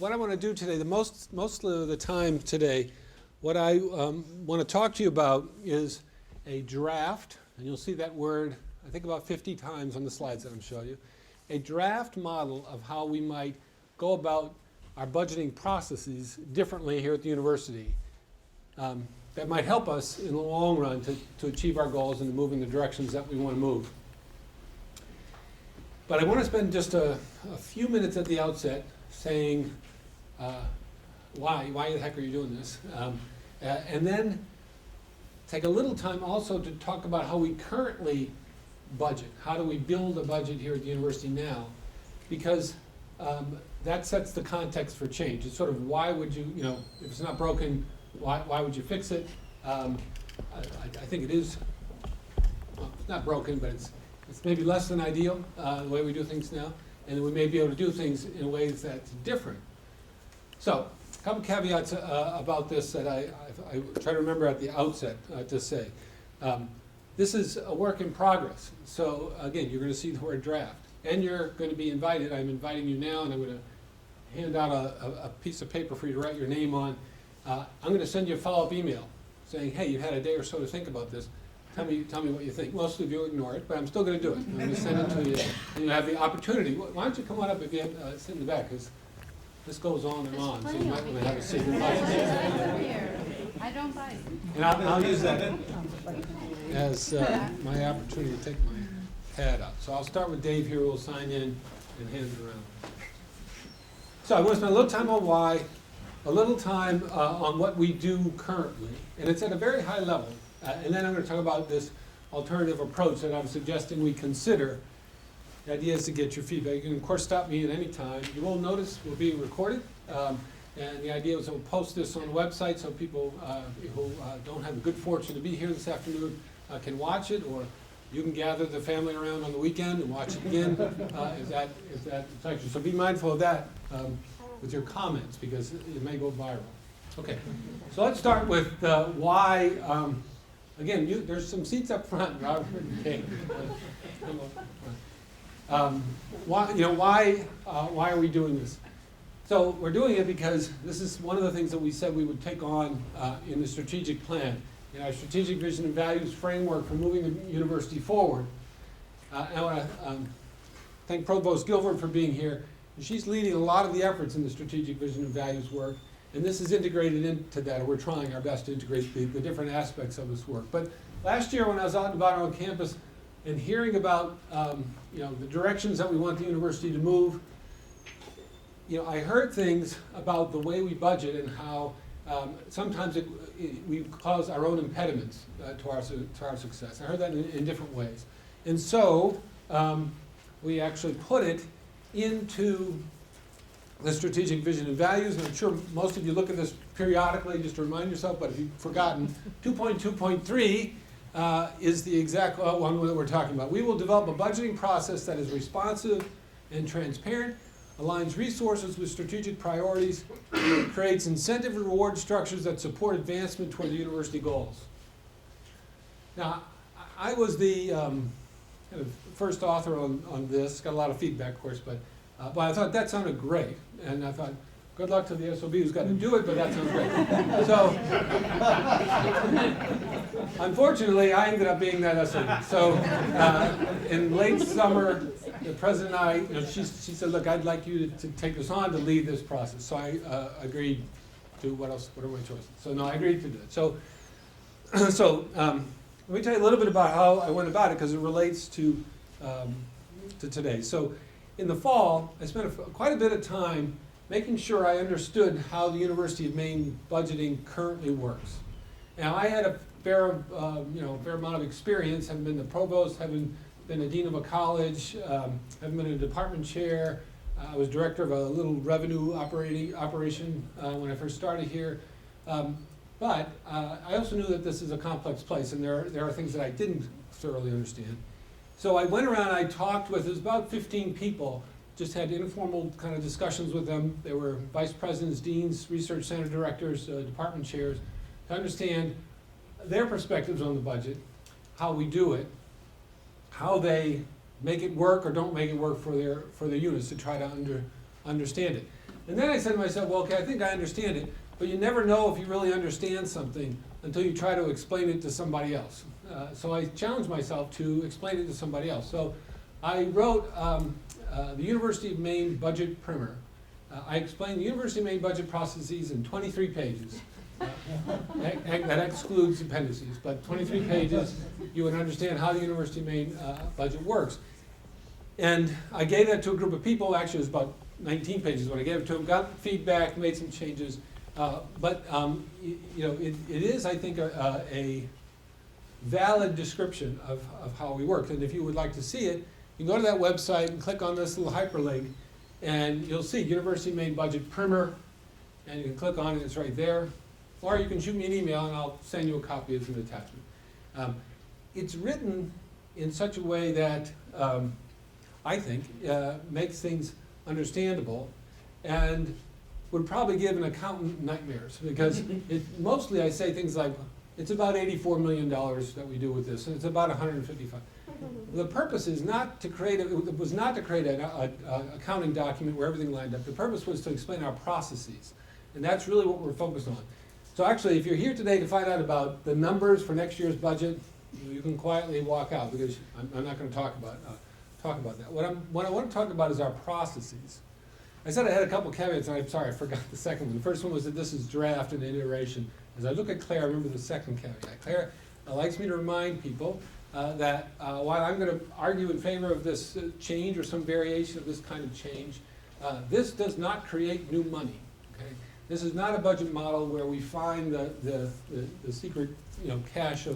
what I want to do today, most of the time today, what I want to talk to you about is a draft, and you'll see that word, I think about 50 times on the slides that I'm showing you, a draft model of how we might go about our budgeting processes differently here at the university. That might help us in the long run to achieve our goals and to move in the directions that we want to move. But I want to spend just a few minutes at the outset saying why the heck are you doing this? And then take a little time also to talk about how we currently budget. How do we build a budget here at the university now? Because that sets the context for change. It's sort of why would you, if it's not broken, why would you fix it? I think it is, well, it's not broken, but it's maybe less than ideal, the way we do things now, and we may be able to do things in ways that's different. So, a couple caveats about this that I try to remember at the outset to say. This is a work in progress. So, again, you're going to see the word draft, and you're going to be invited. I'm inviting you now, and I'm going to hand out a piece of paper for you to write your name on. I'm going to send you a follow-up email saying, hey, you had a day or so to think about this. Tell me what you think. Most of you ignore it, but I'm still going to do it. I'm going to send it to you, and you have the opportunity. Why don't you come on up if you have, sit in the back, because this goes on and on, so you might want to have a seat. I don't bite. And I'll use that as my opportunity to take my pad out. So I'll start with Dave here, who will sign in and hand it around. So I want to spend a little time on why, a little time on what we do currently, and it's at a very high level. And then I'm going to talk about this alternative approach that I'm suggesting we consider. The idea is to get your feedback. You can, of course, stop me at any time. You will notice we're being recorded. And the idea is we'll post this on the website so people who don't have the good fortune to be here this afternoon can watch it, or you can gather the family around on the weekend and watch it again if that's actually. So be mindful of that with your comments, because it may go viral. Okay, so let's start with why. Again, there's some seats up front, Robert and Kate. Why are we doing this? So we're doing it because this is one of the things that we said we would take on in the strategic plan, in our strategic vision and values framework for moving the university forward. I want to thank Provost Gilbert for being here. She's leading a lot of the efforts in the strategic vision and values work. And this is integrated into that, or we're trying our best to integrate the different aspects of this work. But last year when I was out and about on campus and hearing about the directions that we want the university to move, I heard things about the way we budget and how sometimes we cause our own impediments to our success. I heard that in different ways. And so we actually put it into the strategic vision and values, and I'm sure most of you look at this periodically just to remind yourself, but if you've forgotten, 2.2.3 is the exact one that we're talking about. We will develop a budgeting process that is responsive and transparent, aligns resources with strategic priorities, creates incentive and reward structures that support advancement toward the university goals. Now, I was the kind of first author on this, got a lot of feedback, of course, but I thought that sounded great, and I thought, good luck to the SOB who's got to do it, but that sounds great. So, unfortunately, I ended up being that SOB. So, in late summer, the president and I, she said, look, I'd like you to take this on to lead this process. So I agreed to what are my choices? So no, I agreed to do it. So, let me tell you a little bit about how I went about it, because it relates to today. So, in the fall, I spent quite a bit of time making sure I understood how the University of Maine budgeting currently works. Now, I had a fair amount of experience, having been the provost, having been a dean of a college, having been a department chair. I was director of a little revenue operation when I first started here. But I also knew that this is a complex place, and there are things that I didn't thoroughly understand. So I went around, I talked with, it was about 15 people, just had informal kind of discussions with them. There were vice presidents, deans, research center directors, department chairs, to understand their perspectives on the budget, how we do it, how they make it work or don't make it work for their units, to try to understand it. And then I said to myself, well, okay, I think I understand it, but you never know if you really understand something until you try to explain it to somebody else. So I challenged myself to explain it to somebody else. So I wrote the University of Maine budget primer. I explained the University of Maine budget processes in 23 pages. That excludes appendices, but 23 pages, you would understand how the University of Maine budget works. And I gave that to a group of people. Actually, it was about 19 pages when I gave it to them. Got feedback, made some changes. But you know, it is, I think, a valid description of how we work. And if you would like to see it, you can go to that website and click on this little hyperlink, and you'll see University of Maine budget primer, and you can click on it. It's right there. Or you can shoot me an email, and I'll send you a copy as an attachment. It's written in such a way that I think makes things understandable, and would probably give an accountant nightmares, because mostly I say things like, it's about $84 million that we do with this, and it's about 155. The purpose is not to create, it was not to create an accounting document where everything lined up. The purpose was to explain our processes, and that's really what we're focused on. So actually, if you're here today to find out about the numbers for next year's budget, you can quietly walk out, because I'm not going to talk about that. What I want to talk about is our processes. I said I had a couple caveats, and I'm sorry, I forgot the second one. The first one was that this is draft and iteration. As I look at Claire, I remember the second caveat. Claire likes me to remind people that while I'm going to argue in favor of this change or some variation of this kind of change, this does not create new money. Okay? This is not a budget model where we find the secret, cache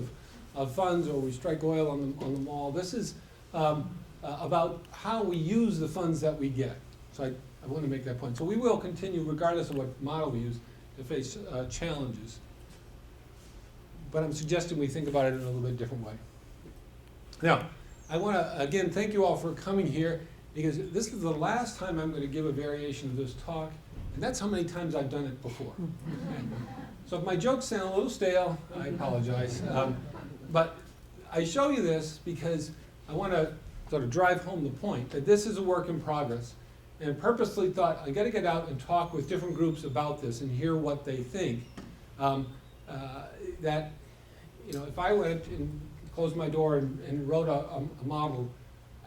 of funds, or we strike oil on the mall. This is about how we use the funds that we get. So I want to make that point. So we will continue, regardless of what model we use, to face challenges. But I'm suggesting we think about it in a little bit different way. Now, I want to, again, thank you all for coming here, because this is the last time I'm going to give a variation of this talk, and that's how many times I've done it before. Okay. So if my jokes sound a little stale, I apologize. But I show you this because I want to sort of drive home the point that this is a work in progress, and purposely thought I got to get out and talk with different groups about this and hear what they think. That, if I went and closed my door and wrote a model,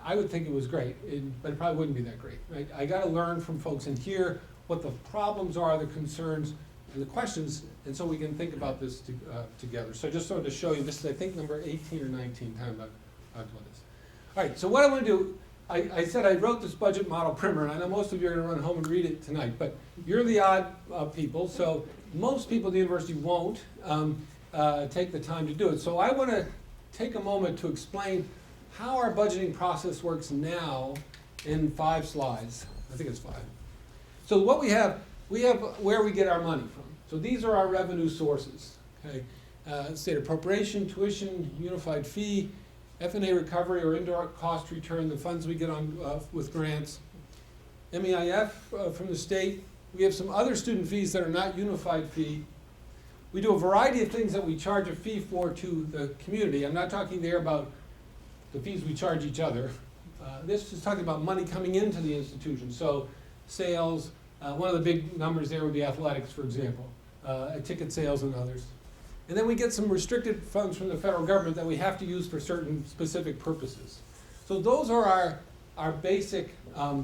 I would think it was great, but it probably wouldn't be that great. Right? I got to learn from folks and hear what the problems are, the concerns, and the questions, and so we can think about this together. So just sort of to show you, this is, I think, number 18 or 19 time I've talked about this. All right, so what I want to do, I said I wrote this budget model primer, and I know most of you are going to run home and read it tonight, but you're the odd people, so most people at the university won't take the time to do it. So I want to take a moment to explain how our budgeting process works now in 5 slides. I think it's 5. So what we have where we get our money from. So these are our revenue sources. Okay, state appropriation, tuition, unified fee, F&A recovery or indirect cost return, the funds we get on with grants, MEIF from the state. We have some other student fees that are not unified fee. We do a variety of things that we charge a fee for to the community. I'm not talking there about the fees we charge each other. This is talking about money coming into the institution. So sales, one of the big numbers there would be athletics, for example, ticket sales and others. And then we get some restricted funds from the federal government that we have to use for certain specific purposes. So those are our basic, or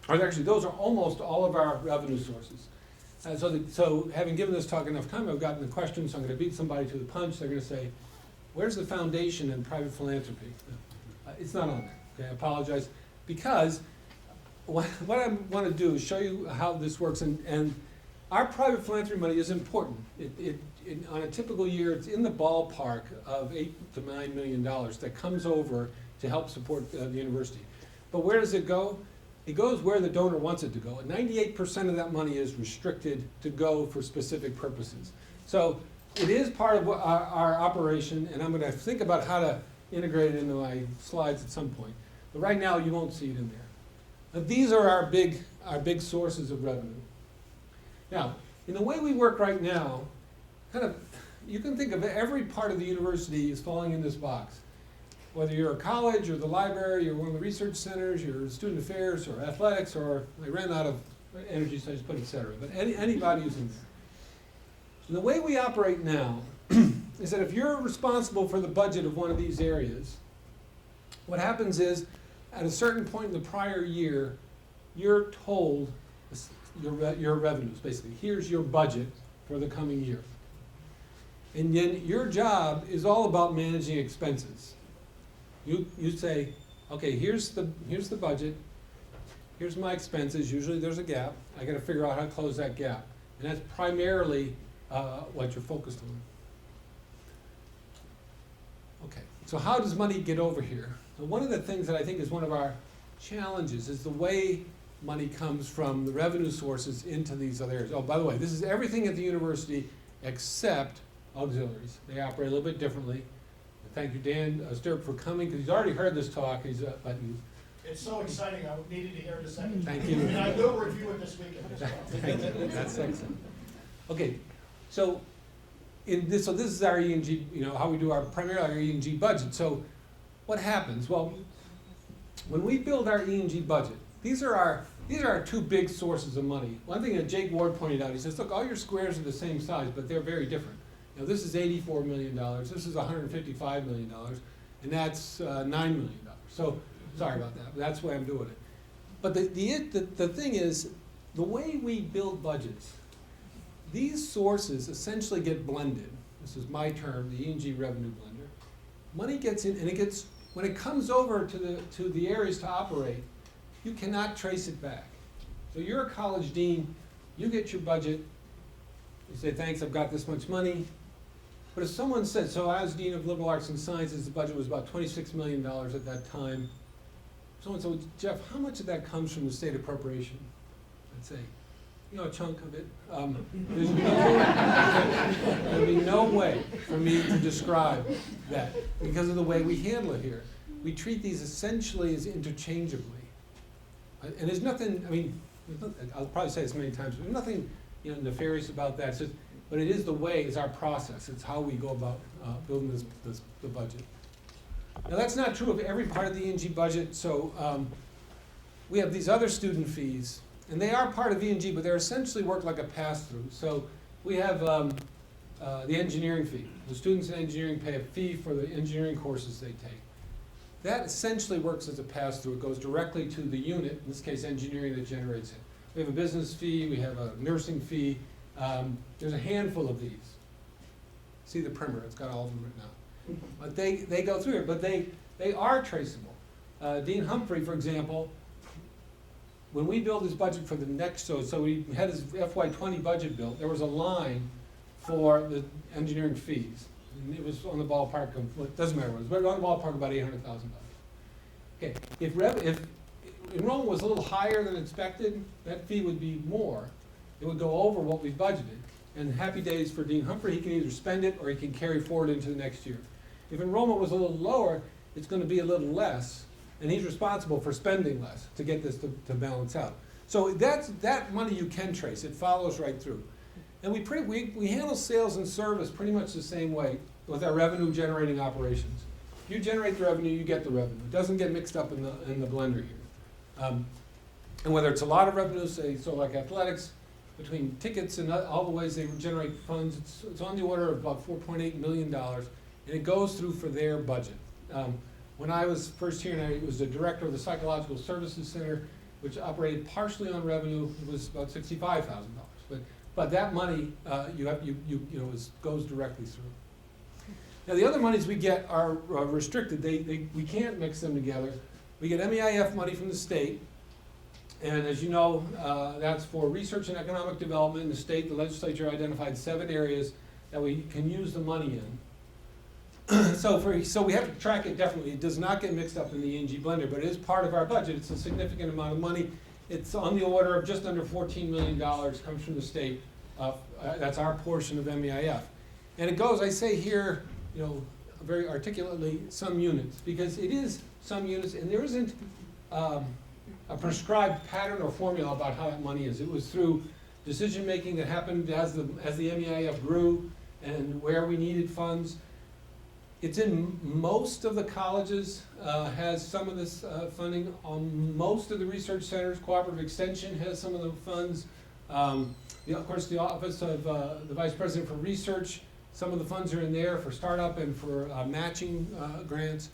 actually those are almost all of our revenue sources. So having given this talk enough time, I've gotten the question, so I'm going to beat somebody to the punch. They're going to say, where's the foundation in private philanthropy? It's not on there. Okay, I apologize. Because what I want to do is show you how this works. And our private philanthropy money is important. On a typical year, it's in the ballpark of $8 to $9 million that comes over to help support the university. But where does it go? It goes where the donor wants it to go. And 98% of that money is restricted to go for specific purposes. So it is part of our operation, and I'm going to think about how to integrate it into my slides at some point. But right now, you won't see it in there. Now, these are our big sources of revenue. Now, in the way we work right now, you can think of every part of the university is falling in this box. Whether you're a college or the library or one of the research centers, your student affairs or athletics, or I ran out of energy studies, put et cetera, but anybody who's in there. So the way we operate now is that if you're responsible for the budget of one of these areas, what happens is, at a certain point in the prior year, you're told your revenues, basically. Here's your budget for the coming year. And then your job is all about managing expenses. You say, okay, here's the budget, here's my expenses, usually there's a gap, I gotta figure out how to close that gap. And that's primarily what you're focused on. Okay, so how does money get over here? So one of the things that I think is one of our challenges is the way money comes from the revenue sources into these other areas. Oh, by the way, this is everything at the university except auxiliaries. They operate a little bit differently. Thank you, Dan Stirp, for coming, because he's already heard this talk. It's so exciting, I needed to hear it a second. Thank you. And I will review it this weekend as well. Thank you. That's excellent. Okay, so this is our E&G, how we do primarily our E&G budget. So what happens? Well, when we build our E&G budget, these are our two big sources of money. One thing that Jake Ward pointed out, he says, look, all your squares are the same size, but they're very different. This is $84 million, this is $155 million, and that's $9 million. So, sorry about that, but that's the way I'm doing it. But the thing is, the way we build budgets, these sources essentially get blended. This is my term, the E&G revenue blender. Money gets in, and when it comes over to the areas to operate, you cannot trace it back. So you're a college dean, you get your budget, you say, thanks, I've got this much money. But if someone said, so as Dean of Liberal Arts and Sciences, the budget was about $26 million at that time. Someone said, well, Jeff, how much of that comes from the state appropriation? I'd say, a chunk of it. There'd be no way for me to describe that because of the way we handle it here. We treat these essentially as interchangeably. And there's nothing, I'll probably say this many times, but there's nothing nefarious about that. But it is the way, it's our process. It's how we go about building the budget. Now that's not true of every part of the E&G budget. So we have these other student fees, and they are part of E&G, but they're essentially work like a pass-through. So we have the engineering fee. The students in engineering pay a fee for the engineering courses they take. That essentially works as a pass-through. It goes directly to the unit, in this case engineering, that generates it. We have a business fee, we have a nursing fee. There's a handful of these. See the primer, it's got all of them written out. But they go through it, but they are traceable. Dean Humphrey, for example, when we build his budget for the next, so we had his FY20 budget built, there was a line for the engineering fees. And it was on the ballpark of, well, it doesn't matter what it was, but on the ballpark about $800,000. Okay, if enrollment was a little higher than expected, that fee would be more. It would go over what we budgeted. And happy days for Dean Humphrey, he can either spend it or he can carry forward into the next year. If enrollment was a little lower, it's going to be a little less, and he's responsible for spending less to get this to balance out. So that money you can trace, it follows right through. And we handle sales and service pretty much the same way with our revenue generating operations. You generate the revenue, you get the revenue. It doesn't get mixed up in the blender here. And whether it's a lot of revenue, say, so like athletics, between tickets and all the ways they generate funds, it's on the order of about $4.8 million, and it goes through for their budget. When I was first here, and I was the director of the Psychological Services Center, which operated partially on revenue, it was about $65,000. But that money goes directly through. Now the other monies we get are restricted. We can't mix them together. We get MEIF money from the state. And as you know, that's for research and economic development. In the state, the legislature identified 7 areas that we can use the money in. So we have to track it definitely. It does not get mixed up in the E&G blender, but it is part of our budget. It's a significant amount of money. It's on the order of just under $14 million comes from the state. That's our portion of MEIF. And it goes, I say here, very articulately, some units, because it is some units, and there isn't a prescribed pattern or formula about how that money is. It was through decision-making that happened as the MEIF grew and where we needed funds. It's in most of the colleges, has some of this funding. On most of the research centers, Cooperative Extension has some of the funds. Of course, the Office of the Vice President for Research, some of the funds are in there for startup and for matching grants.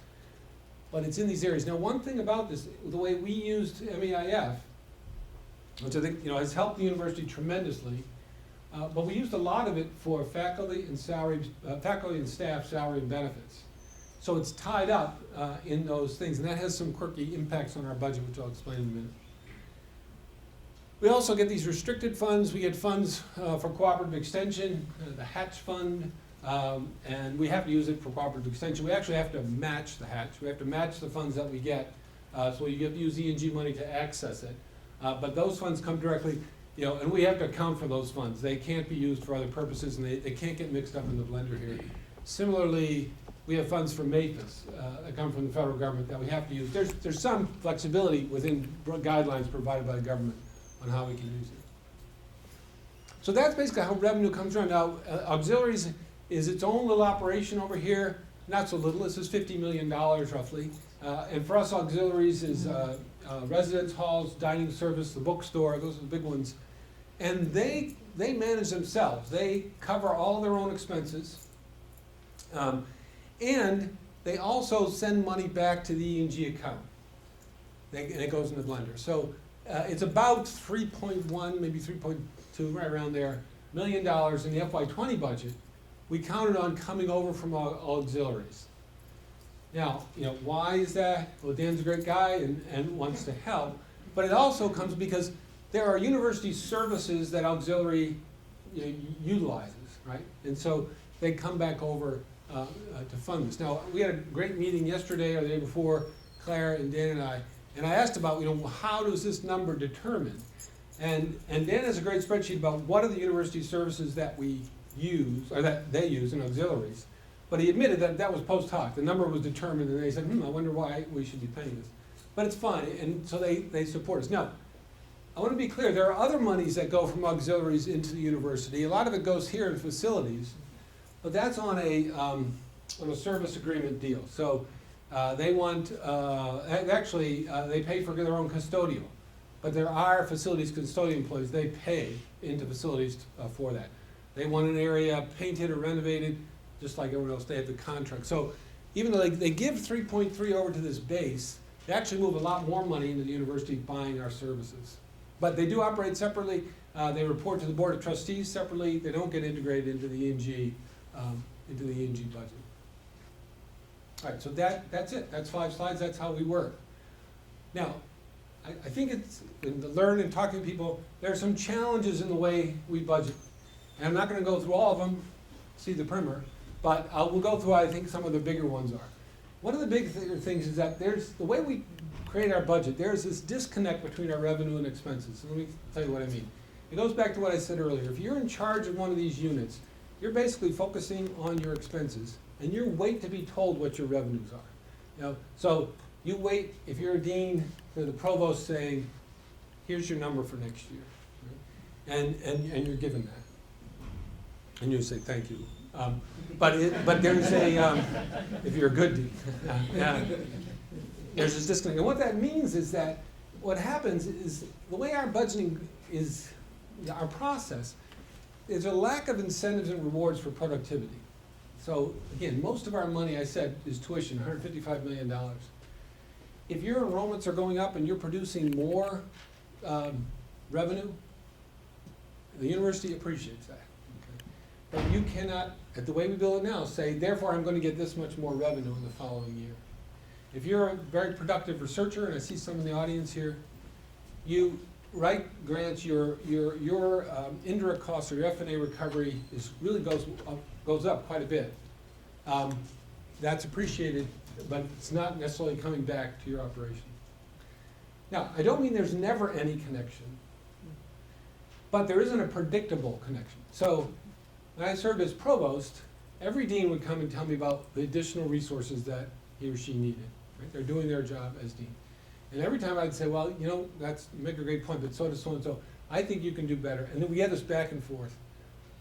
But it's in these areas. Now, one thing about this, the way we used MEIF, which I think has helped the university tremendously, but we used a lot of it for faculty and staff salary and benefits. So it's tied up in those things, and that has some quirky impacts on our budget, which I'll explain in a minute. We also get these restricted funds. We get funds for Cooperative Extension, the Hatch Fund, and we have to use it for Cooperative Extension. We actually have to match the Hatch. We have to match the funds that we get, so you get to use E&G money to access it. But those funds come directly, and we have to account for those funds. They can't be used for other purposes, and they can't get mixed up in the blender here. Similarly, we have funds for MAPIS that come from the federal government that we have to use. There's some flexibility within guidelines provided by the government on how we can use it. So that's basically how revenue comes around. Now, auxiliaries is its own little operation over here. Not so little. This is $50 million roughly. And for us, auxiliaries is residence halls, dining service, the bookstore. Those are the big ones. And they manage themselves. They cover all their own expenses. And they also send money back to the E&G account. And it goes in the blender. So it's about 3.1, maybe 3.2, right around there, $1 million in the FY20 budget. We counted on coming over from auxiliaries. Now, why is that? Well, Dan's a great guy and wants to help, but it also comes because there are university services that auxiliary utilizes, right? And so they come back over to fund this. Now, we had a great meeting yesterday or the day before, Claire and Dan and I asked about, how does this number determine? And Dan has a great spreadsheet about what are the university services that we use, or that they use in auxiliaries. But he admitted that that was post hoc. The number was determined, and they said, I wonder why we should be paying this. But it's fine, and so they support us. Now, I want to be clear, there are other monies that go from auxiliaries into the university. A lot of it goes here in facilities, but that's on a service agreement deal. So they want, they pay for their own custodial, but there are facilities custodian employees, they pay into facilities for that. They want an area painted or renovated, just like everyone else, they have the contract. So even though they give 3.3 over to this base, they actually move a lot more money into the university buying our services. But they do operate separately. They report to the Board of Trustees separately. They don't get integrated into the E&G budget. All right, so that's it. That's 5 slides. That's how we work. Now, I think it's, in the learn and talking to people, there are some challenges in the way we budget. And I'm not going to go through all of them, see the primer, but we'll go through, I think, some of the bigger ones are. One of the big things is that there's, the way we create our budget, there's this disconnect between our revenue and expenses. So let me tell you what I mean. It goes back to what I said earlier. If you're in charge of one of these units, you're basically focusing on your expenses, and you wait to be told what your revenues are. So you wait, if you're a dean, for the provost saying, here's your number for next year. Right? And you're given that. And you say, thank you. But there's a, if you're a good dean, there's this disconnect. And what that means is that what happens is the way our budgeting is, our process, there's a lack of incentives and rewards for productivity. So again, most of our money, I said, is tuition, $155 million. If your enrollments are going up and you're producing more revenue, the university appreciates that. But you cannot, at the way we bill it now, say, therefore I'm going to get this much more revenue in the following year. If you're a very productive researcher, and I see some in the audience here, you write grants, your indirect costs or your F&A recovery really goes up quite a bit. That's appreciated, but it's not necessarily coming back to your operation. Now, I don't mean there's never any connection, but there isn't a predictable connection. So, when I served as provost, every dean would come and tell me about the additional resources that he or she needed. Right? They're doing their job as dean. And every time I'd say, well, you make a great point, but so does so-and-so. I think you can do better. And then we had this back and forth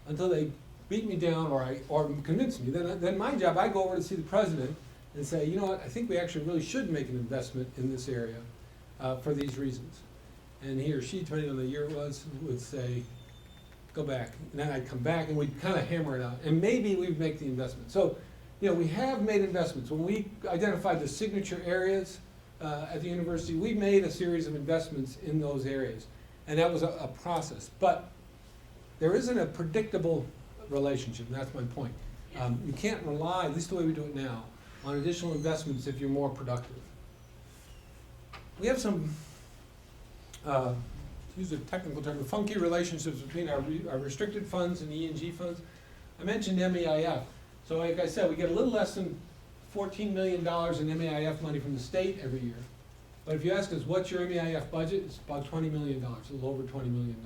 until they beat me down or convince me, then my job, I go over to see the president and say, you know what, I think we actually really should make an investment in this area for these reasons. And he or she, depending on the year it was, would say, go back. And then I'd come back and we'd kind of hammer it out. And maybe we'd make the investment. So, you know, we have made investments. When we identified the signature areas at the university, we made a series of investments in those areas. And that was a process. But there isn't a predictable relationship, and that's my point. You can't rely, at least the way we do it now, on additional investments if you're more productive. We have some, to use a technical term, funky relationships between our restricted funds and E&G funds. I mentioned MEIF. So like I said, we get a little less than $14 million in MEIF money from the state every year. But if you ask us, what's your MEIF budget? It's about $20 million, a little over $20 million.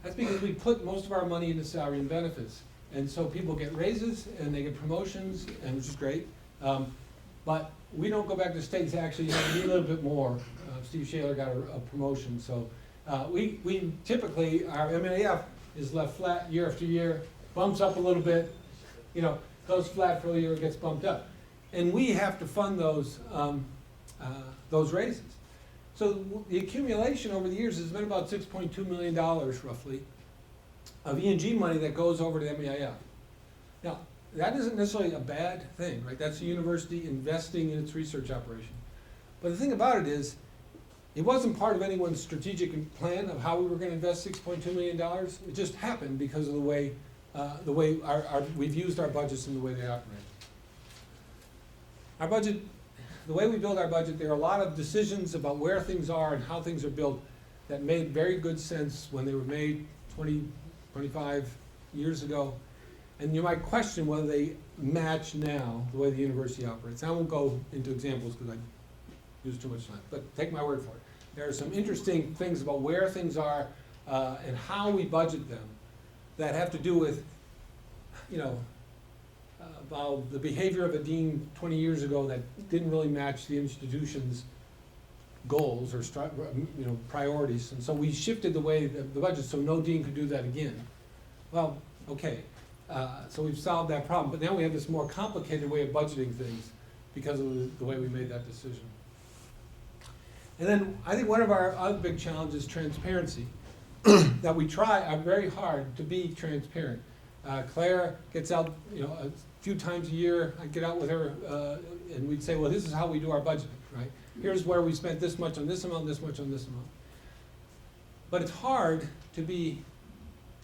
That's because we put most of our money into salary and benefits. And so people get raises and they get promotions, and which is great. But we don't go back to the state and say, actually, you know, we need a little bit more. Steve Shaler got a promotion. So we typically, our MEIF is left flat year after year, bumps up a little bit, you know, goes flat for a year, gets bumped up. And we have to fund those raises. So the accumulation over the years has been about $6.2 million roughly of E&G money that goes over to MEIF. Now, that isn't necessarily a bad thing, right? That's the university investing in its research operation. But the thing about it is, it wasn't part of anyone's strategic plan of how we were going to invest $6.2 million. It just happened because of the way we've used our budgets and the way they operate. Our budget, the way we build our budget, there are a lot of decisions about where things are and how things are built that made very good sense when they were made 20, 25 years ago. And you might question whether they match now the way the university operates. I won't go into examples because I use too much time, but take my word for it. There are some interesting things about where things are and how we budget them that have to do with, you know, about the behavior of a dean 20 years ago that didn't really match the institution's goals or priorities. And so we shifted the way the budget so no dean could do that again. Well, okay. So we've solved that problem, but now we have this more complicated way of budgeting things because of the way we made that decision. And then I think one of our other big challenges is transparency. That we try very hard to be transparent. Claire gets out, you know, a few times a year. I get out with her, and we'd say, well, this is how we do our budgeting, right? Here's where we spent this much on this amount, this much on this amount. But it's hard to be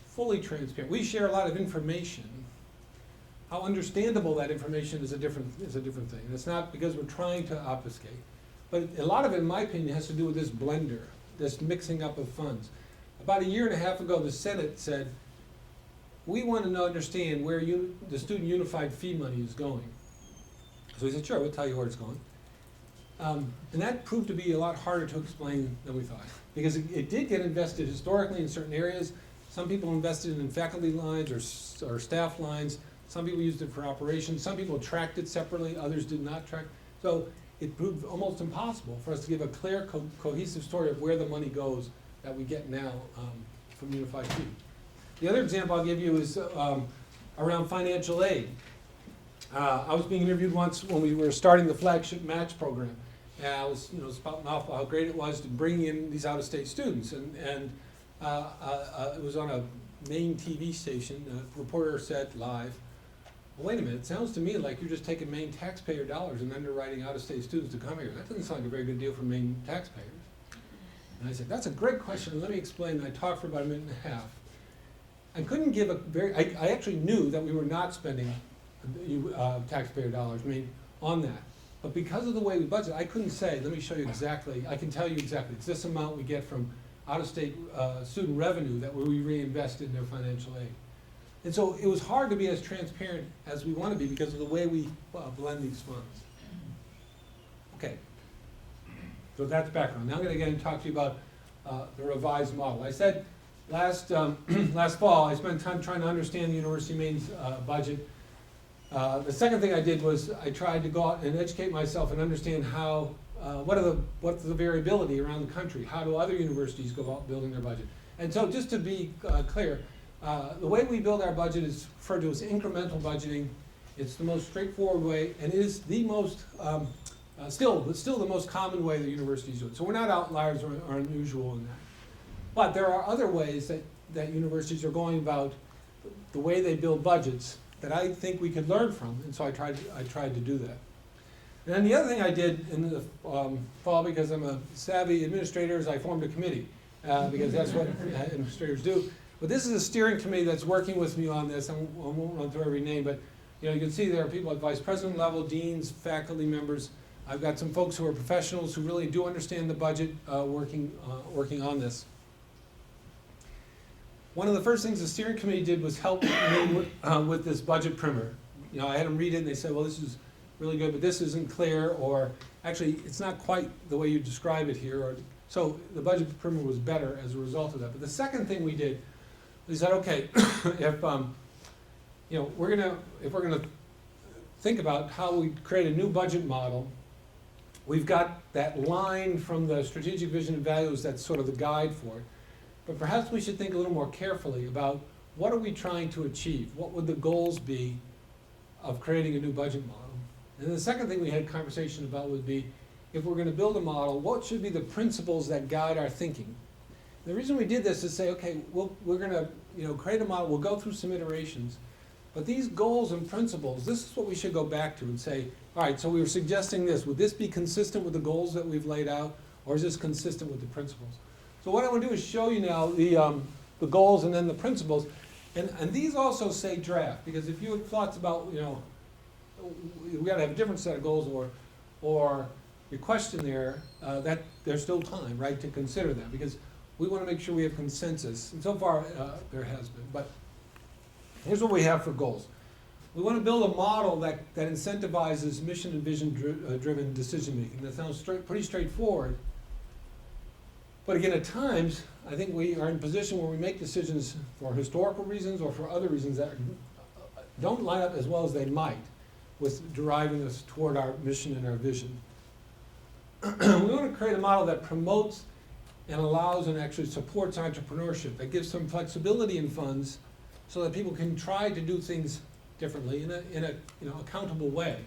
fully transparent. We share a lot of information. How understandable that information is a different thing. And it's not because we're trying to obfuscate, but a lot of it, in my opinion, has to do with this blender, this mixing up of funds. About a year and a half ago, the Senate said, we want to understand where the student unified fee money is going. So we said, sure, we'll tell you where it's going. And that proved to be a lot harder to explain than we thought, because it did get invested historically in certain areas. Some people invested in faculty lines or staff lines. Some people used it for operations. Some people tracked it separately. Others did not track. So it proved almost impossible for us to give a clear, cohesive story of where the money goes that we get now from unified fee. The other example I'll give you is around financial aid. I was being interviewed once when we were starting the flagship match program. And I was, spouting off how great it was to bring in these out-of-state students. And it was on a Maine TV station. The reporter said live, well, wait a minute, it sounds to me like you're just taking Maine taxpayer dollars and underwriting out-of-state students to come here. That doesn't sound like a very good deal for Maine taxpayers. And I said, that's a great question. Let me explain. And I talked for about a minute and a half. I couldn't give I actually knew that we were not spending taxpayer dollars, on that. But because of the way we budget, I couldn't say, let me show you exactly, I can tell you exactly, it's this amount we get from out-of-state student revenue that we reinvest in their financial aid. And so it was hard to be as transparent as we want to be because of the way we blend these funds. Okay, so that's background. Now I'm going to get and talk to you about the revised model. I said last fall I spent time trying to understand the University of Maine's budget. The second thing I did was I tried to go out and educate myself and understand how what's the variability around the country. How do other universities go about building their budget? And so just to be clear, The way we build our budget is referred to as incremental budgeting. It's the most straightforward way, and it is the most, still the most common way that universities do it. So we're not outliers or unusual in that. But there are other ways that universities are going about the way they build budgets that I think we could learn from, and so I tried to do that. And then the other thing I did in the fall, because I'm a savvy administrator, is I formed a committee, because that's what administrators do. But this is a steering committee that's working with me on this. I won't run through every name, but you can see there are people at vice president level, deans, faculty members. I've got some folks who are professionals who really do understand the budget, working on this. One of the first things the steering committee did was help me with this budget primer. I had them read it and they said, well, this is really good, but this isn't clear, or actually, it's not quite the way you describe it here. So the budget primer was better as a result of that. But the second thing we did, we said, okay, if we're gonna think about how we create a new budget model, we've got that line from the strategic vision and values that's sort of the guide for it. But perhaps we should think a little more carefully about what are we trying to achieve? What would the goals be of creating a new budget model? And then the second thing we had conversation about would be, if we're gonna build a model, what should be the principles that guide our thinking? The reason we did this is say, okay, we're gonna create a model, we'll go through some iterations, but these goals and principles, this is what we should go back to and say, all right, so we were suggesting this, would this be consistent with the goals that we've laid out, or is this consistent with the principles? So what I want to do is show you now the goals and then the principles, and these also say draft, because if you have thoughts about, we got to have a different set of goals, or your question there, that there's still time, right, to consider them, because we want to make sure we have consensus, and so far there has been. But here's what we have for goals. We want to build a model that incentivizes mission and vision driven decision making. That sounds pretty straightforward. But again, at times, I think we are in a position where we make decisions for historical reasons or for other reasons that don't line up as well as they might with driving us toward our mission and our vision. We want to create a model that promotes and allows and actually supports entrepreneurship, that gives some flexibility in funds so that people can try to do things differently in a accountable way,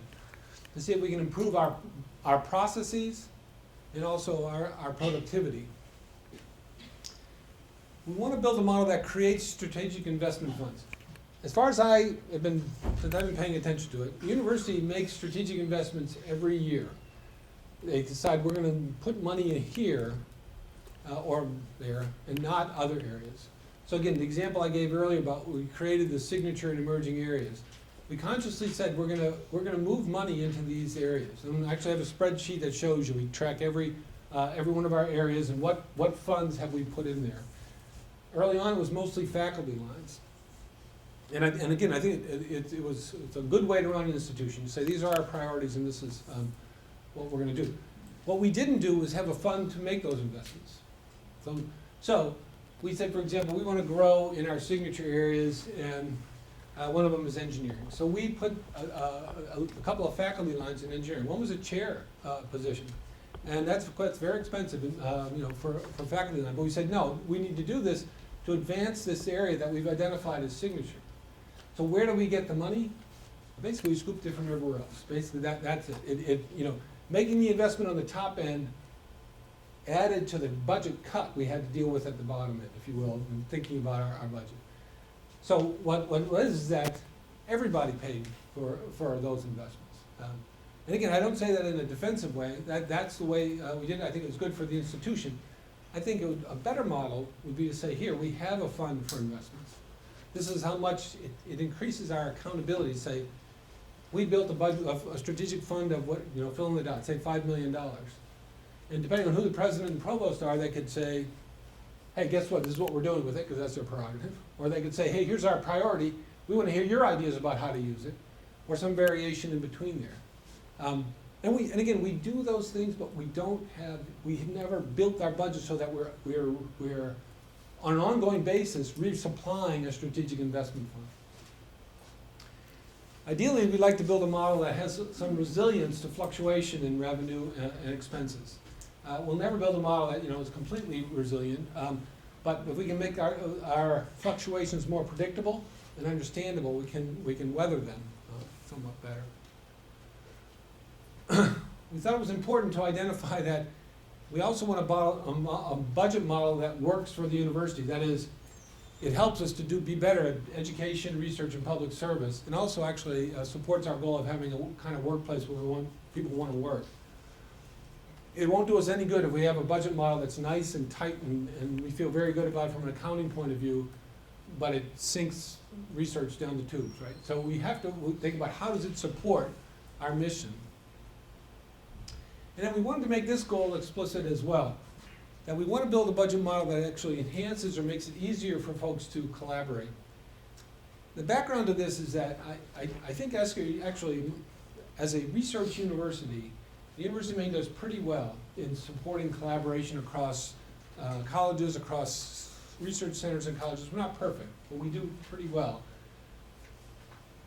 to see if we can improve our processes and also our productivity. We want to build a model that creates strategic investment funds. As far as since I've been paying attention to it, the university makes strategic investments every year. They decide we're going to put money in here or there and not other areas. So again, the example I gave earlier about we created the signature in emerging areas. We consciously said we're gonna move money into these areas. And I actually have a spreadsheet that shows you. We track every one of our areas and what funds have we put in there. Early on, it was mostly faculty lines. And again, I think it's a good way to run an institution. You say these are our priorities and this is what we're going to do. What we didn't do was have a fund to make those investments. So we said, for example, we want to grow in our signature areas, and one of them is engineering. So we put a couple of faculty lines in engineering. One was a chair position, and that's very expensive, for faculty line. But we said, no, we need to do this to advance this area that we've identified as signature. So where do we get the money? Basically, we scooped it from everywhere else. Basically, that's it. Making the investment on the top end added to the budget cut we had to deal with at the bottom end, if you will, in thinking about our budget. So what is that everybody paid for those investments. And again, I don't say that in a defensive way. That's the way we did it. I think it was good for the institution. I think a better model would be to say, here, we have a fund for investments. This is how much it increases our accountability. Say, we built a strategic fund of what, fill in the dot, say $5 million. And depending on who the president and provost are, they could say, hey, guess what, this is what we're doing with it, because that's their prerogative. Or they could say, hey, here's our priority. We want to hear your ideas about how to use it, or some variation in between there. And again, we do those things, but we've never built our budget so that we're on an ongoing basis resupplying a strategic investment fund. Ideally, we'd like to build a model that has some resilience to fluctuation in revenue and expenses. We'll never build a model that is completely resilient. But if we can make our fluctuations more predictable and understandable, we can weather them somewhat better. We thought it was important to identify that we also want a budget model that works for the university. That is, it helps us to be better at education, research, and public service, and also actually supports our goal of having a kind of workplace where people want to work. It won't do us any good if we have a budget model that's nice and tight and we feel very good about it from an accounting point of view, but it sinks research down the tubes, right? So we have to think about how does it support our mission. And then we wanted to make this goal explicit as well, that we want to build a budget model that actually enhances or makes it easier for folks to collaborate. The background to this is that I think actually, as a research university, the University of Maine does pretty well in supporting collaboration across colleges, across research centers and colleges. We're not perfect, but we do pretty well.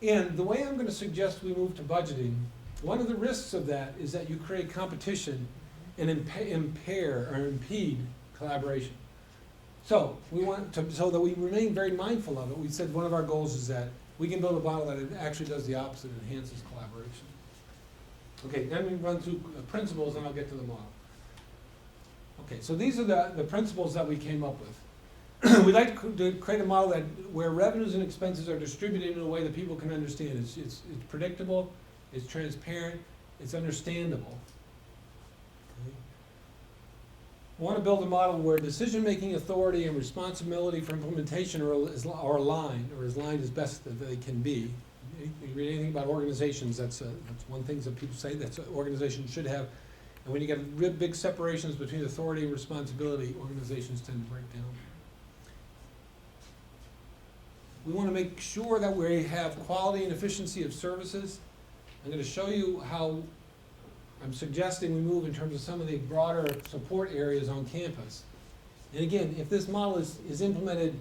And the way I'm going to suggest we move to budgeting, one of the risks of that is that you create competition and impair or impede collaboration. So we want to, so that we remain very mindful of it. We said one of our goals is that we can build a model that it actually does the opposite, enhances collaboration. Okay, then we run through principles and I'll get to the model. Okay, so these are the principles that we came up with. We'd like to create a model where revenues and expenses are distributed in a way that people can understand. It's predictable, it's transparent, it's understandable. Okay. We want to build a model where decision-making authority and responsibility for implementation are aligned, or as aligned as best that they can be. You read anything about organizations, that's one thing that people say that organizations should have. And when you get real big separations between authority and responsibility, organizations tend to break down. We want to make sure that we have quality and efficiency of services. I'm going to show you how I'm suggesting we move in terms of some of the broader support areas on campus. And again, if this model is implemented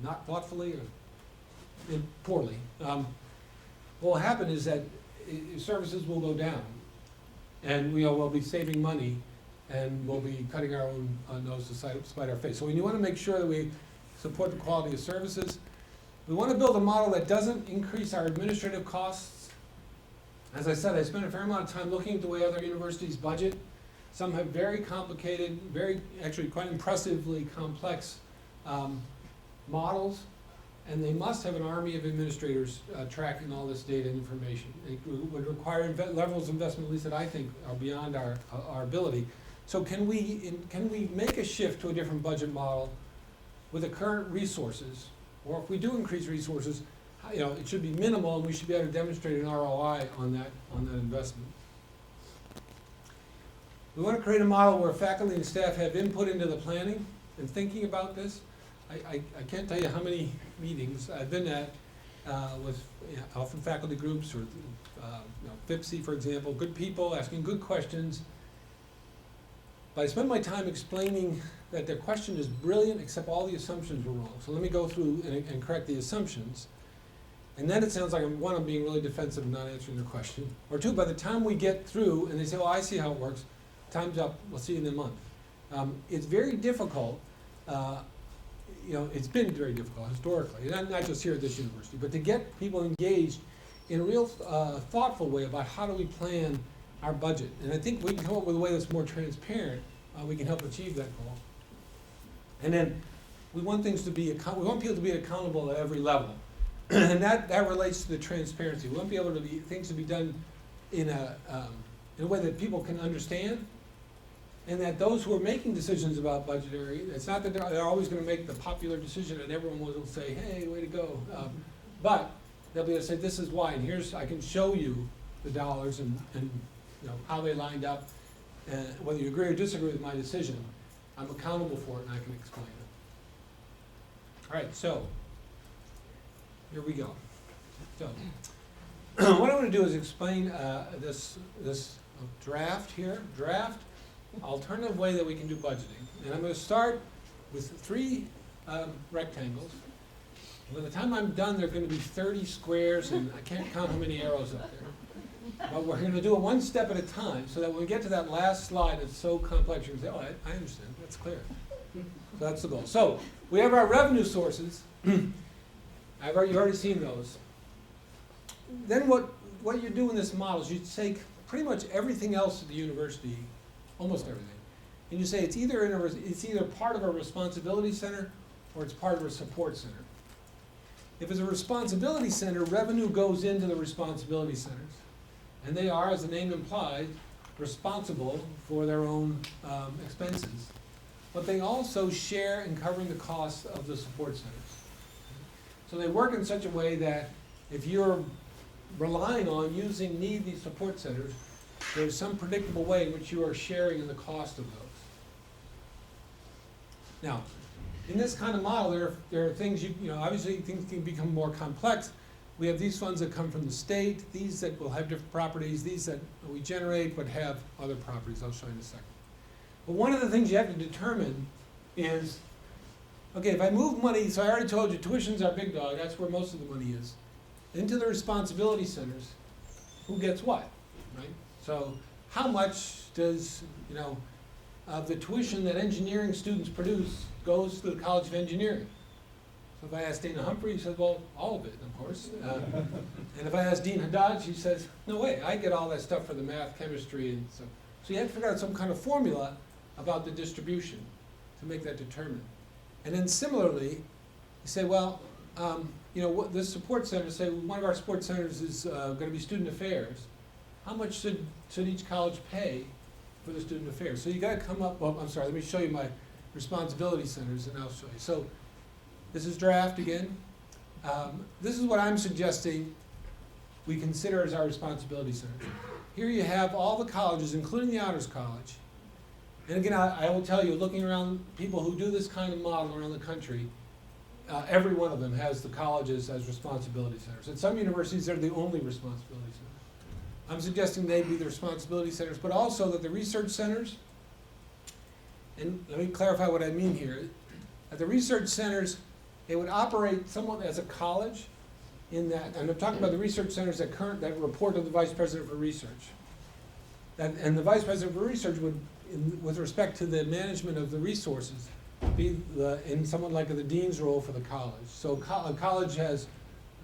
not thoughtfully or poorly, what will happen is that services will go down, and we'll be saving money, and we'll be cutting our own nose to spite our face. So we want to make sure that we support the quality of services. We want to build a model that doesn't increase our administrative costs. As I said, I spent a fair amount of time looking at the way other universities budget. Some have very complicated, actually quite impressively complex models, and they must have an army of administrators tracking all this data and information. It would require levels of investment, at least that I think are beyond our ability. So can we make a shift to a different budget model with the current resources, or if we do increase resources, it should be minimal, and we should be able to demonstrate an ROI on that investment. We want to create a model where faculty and staff have input into the planning and thinking about this. I can't tell you how many meetings I've been at with often faculty groups or FIPSI, for example, good people asking good questions. But I spend my time explaining that their question is brilliant, except all the assumptions were wrong. So let me go through and correct the assumptions. And then it sounds like I'm being really defensive and not answering their question. Or two, by the time we get through and they say, "Oh, I see how it works. Time's up. We'll see you in a month." It's very difficult. It's been very difficult historically, and not just here at this university, but to get people engaged in a real thoughtful way about how do we plan our budget. And I think we can come up with a way that's more transparent. We can help achieve that goal. And then we want things to be we want people to be accountable at every level, and that relates to the transparency. We want things to be done in a way that people can understand. And that those who are making decisions about budgetary, it's not that they're always going to make the popular decision and everyone will say, "Hey, way to go." But they'll be able to say, "This is why, and I can show you the dollars and how they lined up. And whether you agree or disagree with my decision, I'm accountable for it and I can explain it." All right, so here we go. So what I want to do is explain this draft here. Alternative way that we can do budgeting. And I'm going to start with 3 rectangles. By the time I'm done, there are going to be 30 squares, and I can't count how many arrows up there. But we're gonna do it one step at a time, so that when we get to that last slide, it's so complex, you can say, oh, I understand, that's clear. So that's the goal. So, we have our revenue sources. You've already seen those. Then what you do in this model is you take pretty much everything else at the university, almost everything, and you say it's either part of a responsibility center or it's part of a support center. If it's a responsibility center, revenue goes into the responsibility centers. And they are, as the name implies, responsible for their own expenses. But they also share in covering the costs of the support centers. So they work in such a way that if you're relying on need these support centers, there's some predictable way in which you are sharing in the cost of those. Now, in this kind of model, there are things obviously things can become more complex. We have these funds that come from the state, these that will have different properties, these that we generate but have other properties. I'll show you in a second. But one of the things you have to determine is, okay, if I move money, so I already told you tuition's our big dog, that's where most of the money is, into the responsibility centers, who gets what, right? So how much does, of the tuition that engineering students produce goes to the College of Engineering? So if I ask Dana Humphrey, he says, well, all of it, of course. And if I ask Dean Haddad, he says, no way, I get all that stuff for the math, chemistry, and so. So you have to figure out some kind of formula about the distribution to make that determined. And then similarly, you say, well, what this support center, say one of our support centers is going to be student affairs. How much should each college pay for the student affairs? So you got to come up, well, I'm sorry, let me show you my responsibility centers and I'll show you. So this is draft again. This is what I'm suggesting we consider as our responsibility centers. Here you have all the colleges, including the Honors College. And again, I will tell you, looking around people who do this kind of model around the country, every one of them has the colleges as responsibility centers. At some universities, they're the only responsibility centers. I'm suggesting they be the responsibility centers, but also that the research centers, and let me clarify what I mean here. At the research centers, they would operate somewhat as a college in that, and I'm talking about the research centers that report to the Vice President for Research. And the Vice President for Research would, with respect to the management of the resources, be in somewhat like the dean's role for the college. So a college has,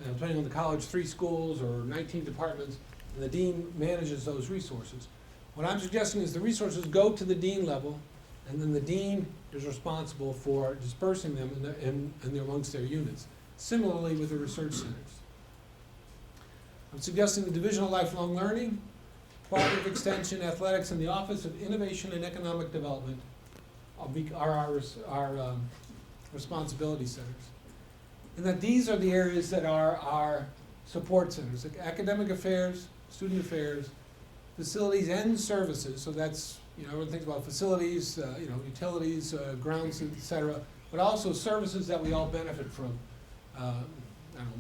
depending on the college, 3 schools or 19 departments, and the dean manages those resources. What I'm suggesting is the resources go to the dean level, and then the dean is responsible for dispersing them in amongst their units. Similarly with the research centers. I'm suggesting the Division of Lifelong Learning, Cooperative Extension, Athletics, and the Office of Innovation and Economic Development are our responsibility centers. And that these are the areas that are our support centers, like academic affairs, student affairs, facilities and services. So that's, everyone thinks about facilities, utilities, grounds, etc. But also services that we all benefit from.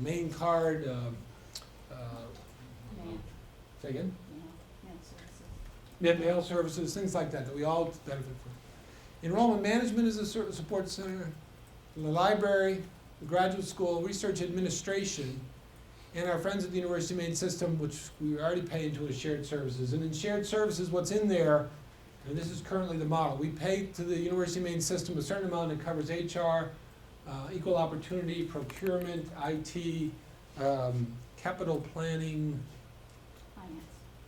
Maine card, say again? Mail services, things like that we all benefit from. Enrollment management is a support center. The library, the graduate school, research administration, and our friends at the University of Maine system, which we already pay into as shared services. And in shared services, what's in there, and this is currently the model, we pay to the University of Maine system a certain amount that covers HR, equal opportunity, procurement, IT, capital planning,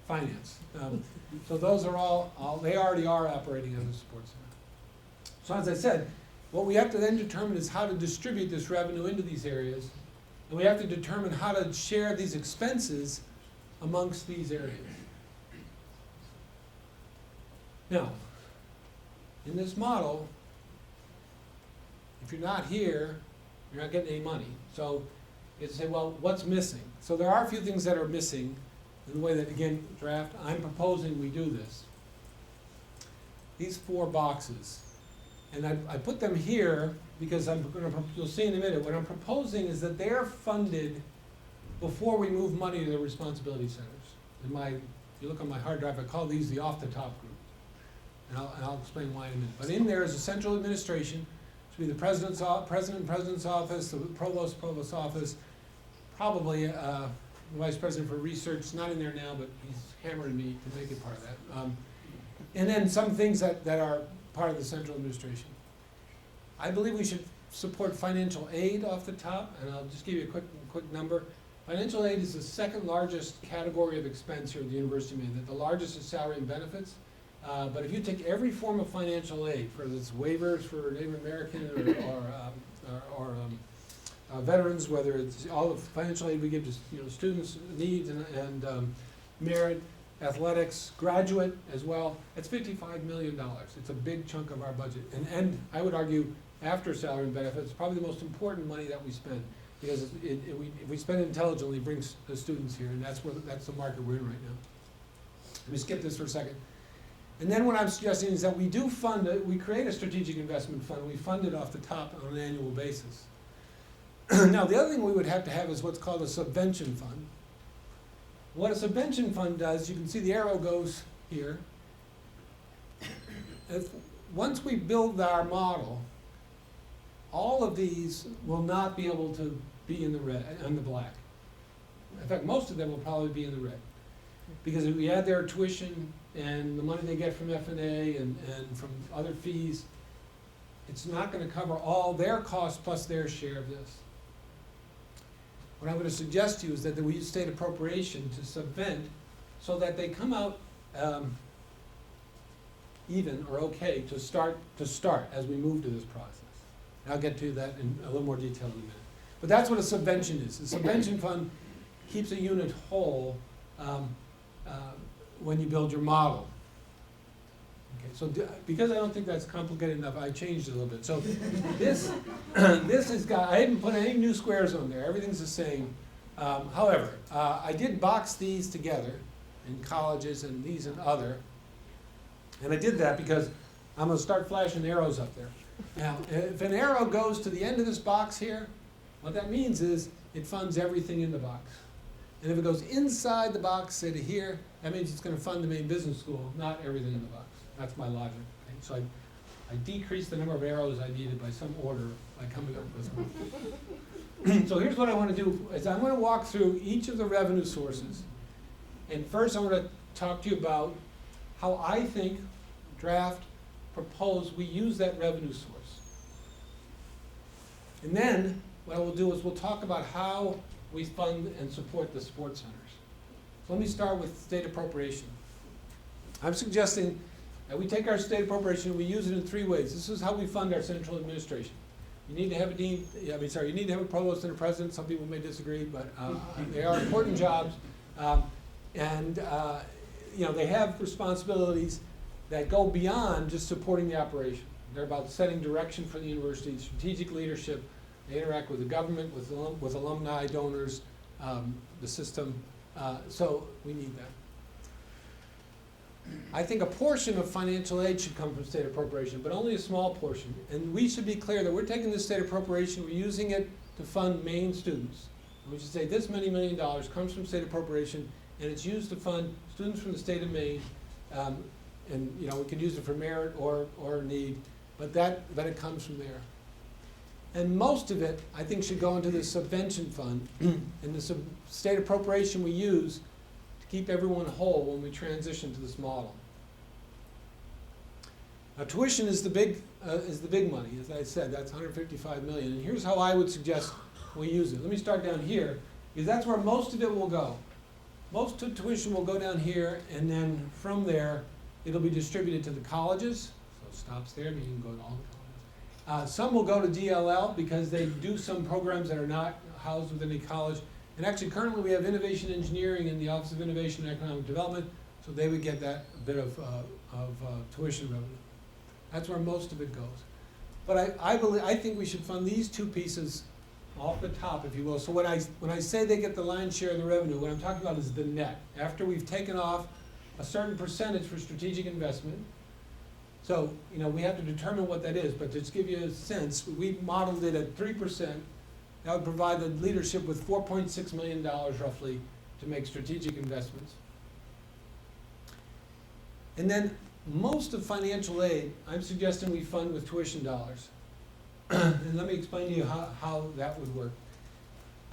finance. So those are all they already are operating as a support center. So as I said, what we have to then determine is how to distribute this revenue into these areas, and we have to determine how to share these expenses amongst these areas. Now, in this model, if you're not here, you're not getting any money. So you have to say, well, what's missing? So there are a few things that are missing in the way that, again, draft, I'm proposing we do this. These 4 boxes. And I put them here because you'll see in a minute, what I'm proposing is that they're funded before we move money to the responsibility centers. If you look on my hard drive, I call these the off-the-top group. And I'll explain why in a minute. But in there is a central administration, to be the president's office, the provost's office, probably vice president for research, not in there now, but he's hammering me to make it part of that. And then some things that are part of the central administration. I believe we should support financial aid off the top, and I'll just give you a quick number. Financial aid is the second largest category of expense here at the University of Maine. The largest is salary and benefits. But if you take every form of financial aid, for this waivers for Native American or veterans, whether it's all the financial aid we give to students' needs and merit, athletics, graduate as well, it's $55 million. It's a big chunk of our budget. And I would argue, after salary and benefits, probably the most important money that we spend, because if we spend it intelligently, it brings the students here, and that's the market we're in right now. Let me skip this for a second. And then what I'm suggesting is that we do fund it, we create a strategic investment fund, we fund it off the top on an annual basis. Now, the other thing we would have to have is what's called a subvention fund. What a subvention fund does, you can see the arrow goes here. Once we build our model, all of these will not be able to be in the red, in the black. In fact, most of them will probably be in the red. Because if we add their tuition and the money they get from F&A and from other fees, it's not going to cover all their costs plus their share of this. What I'm going to suggest to you is that we use state appropriation to subvent so that they come out even or okay to start as we move to this process. And I'll get to that in a little more detail in a minute. But that's what a subvention is. A subvention fund keeps a unit whole when you build your model. Okay, so because I don't think that's complicated enough, I changed it a little bit. So this has got, I didn't put any new squares on there. Everything's the same. However, I did box these together in colleges and these and other. And I did that because I'm going to start flashing arrows up there. Now, if an arrow goes to the end of this box here, what that means is it funds everything in the box. And if it goes inside the box, say to here, that means it's going to fund the Maine Business School, not everything in the box. That's my logic. Okay? So I decreased the number of arrows I needed by some order by coming up with one. So here's what I want to do, is I'm going to walk through each of the revenue sources. And first I want to talk to you about how I think, draft, propose, we use that revenue source. And then what I will do is we'll talk about how we fund and support the sports centers. So let me start with state appropriation. I'm suggesting that we take our state appropriation and we use it in three ways. This is how we fund our central administration. You need to have a dean, you need to have a provost and a president. Some people may disagree, but they are important jobs. They have responsibilities that go beyond just supporting the operation. They're about setting direction for the university, strategic leadership. They interact with the government, with alumni, donors, the system. So we need that. I think a portion of financial aid should come from state appropriation, but only a small portion. And we should be clear that we're taking this state appropriation, we're using it to fund Maine students. And we should say this many $1 million comes from state appropriation, and it's used to fund students from the state of Maine. We can use it for merit or need, but it comes from there. And most of it, I think, should go into the subvention fund, and the state appropriation we use to keep everyone whole when we transition to this model. Now, tuition is the big money, as I said. That's $155 million. And here's how I would suggest we use it. Let me start down here, because that's where most of it will go. Most of tuition will go down here, and then from there, it'll be distributed to the colleges. So it stops there, but you can go to all the colleges. Some will go to DLL because they do some programs that are not housed within a college. And actually, currently we have innovation engineering in the Office of Innovation and Economic Development, so they would get that bit of tuition revenue. That's where most of it goes. But I think we should fund these two pieces off the top, if you will. So when I say they get the lion's share of the revenue, what I'm talking about is the net. After we've taken off a certain percentage for strategic investment. So, we have to determine what that is, but to just give you a sense, we modeled it at 3%. That would provide the leadership with $4.6 million roughly to make strategic investments. And then most of financial aid, I'm suggesting we fund with tuition dollars. And let me explain to you how that would work.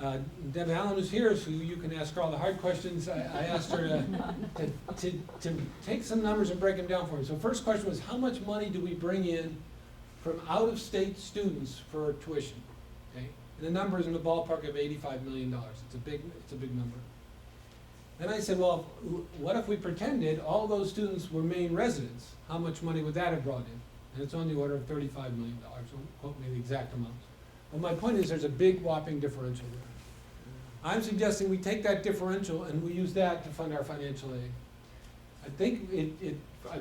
Deb Allen is here, so you can ask her all the hard questions. I asked her to take some numbers and break them down for me. So first question was, how much money do we bring in from out-of-state students for tuition? Okay? And the number is in the ballpark of $85 million. It's a big number. Then I said, well, what if we pretended all those students were Maine residents? How much money would that have brought in? And it's on the order of $35 million. Don't quote me the exact amounts. But my point is there's a big whopping differential there. I'm suggesting we take that differential and we use that to fund our financial aid. I think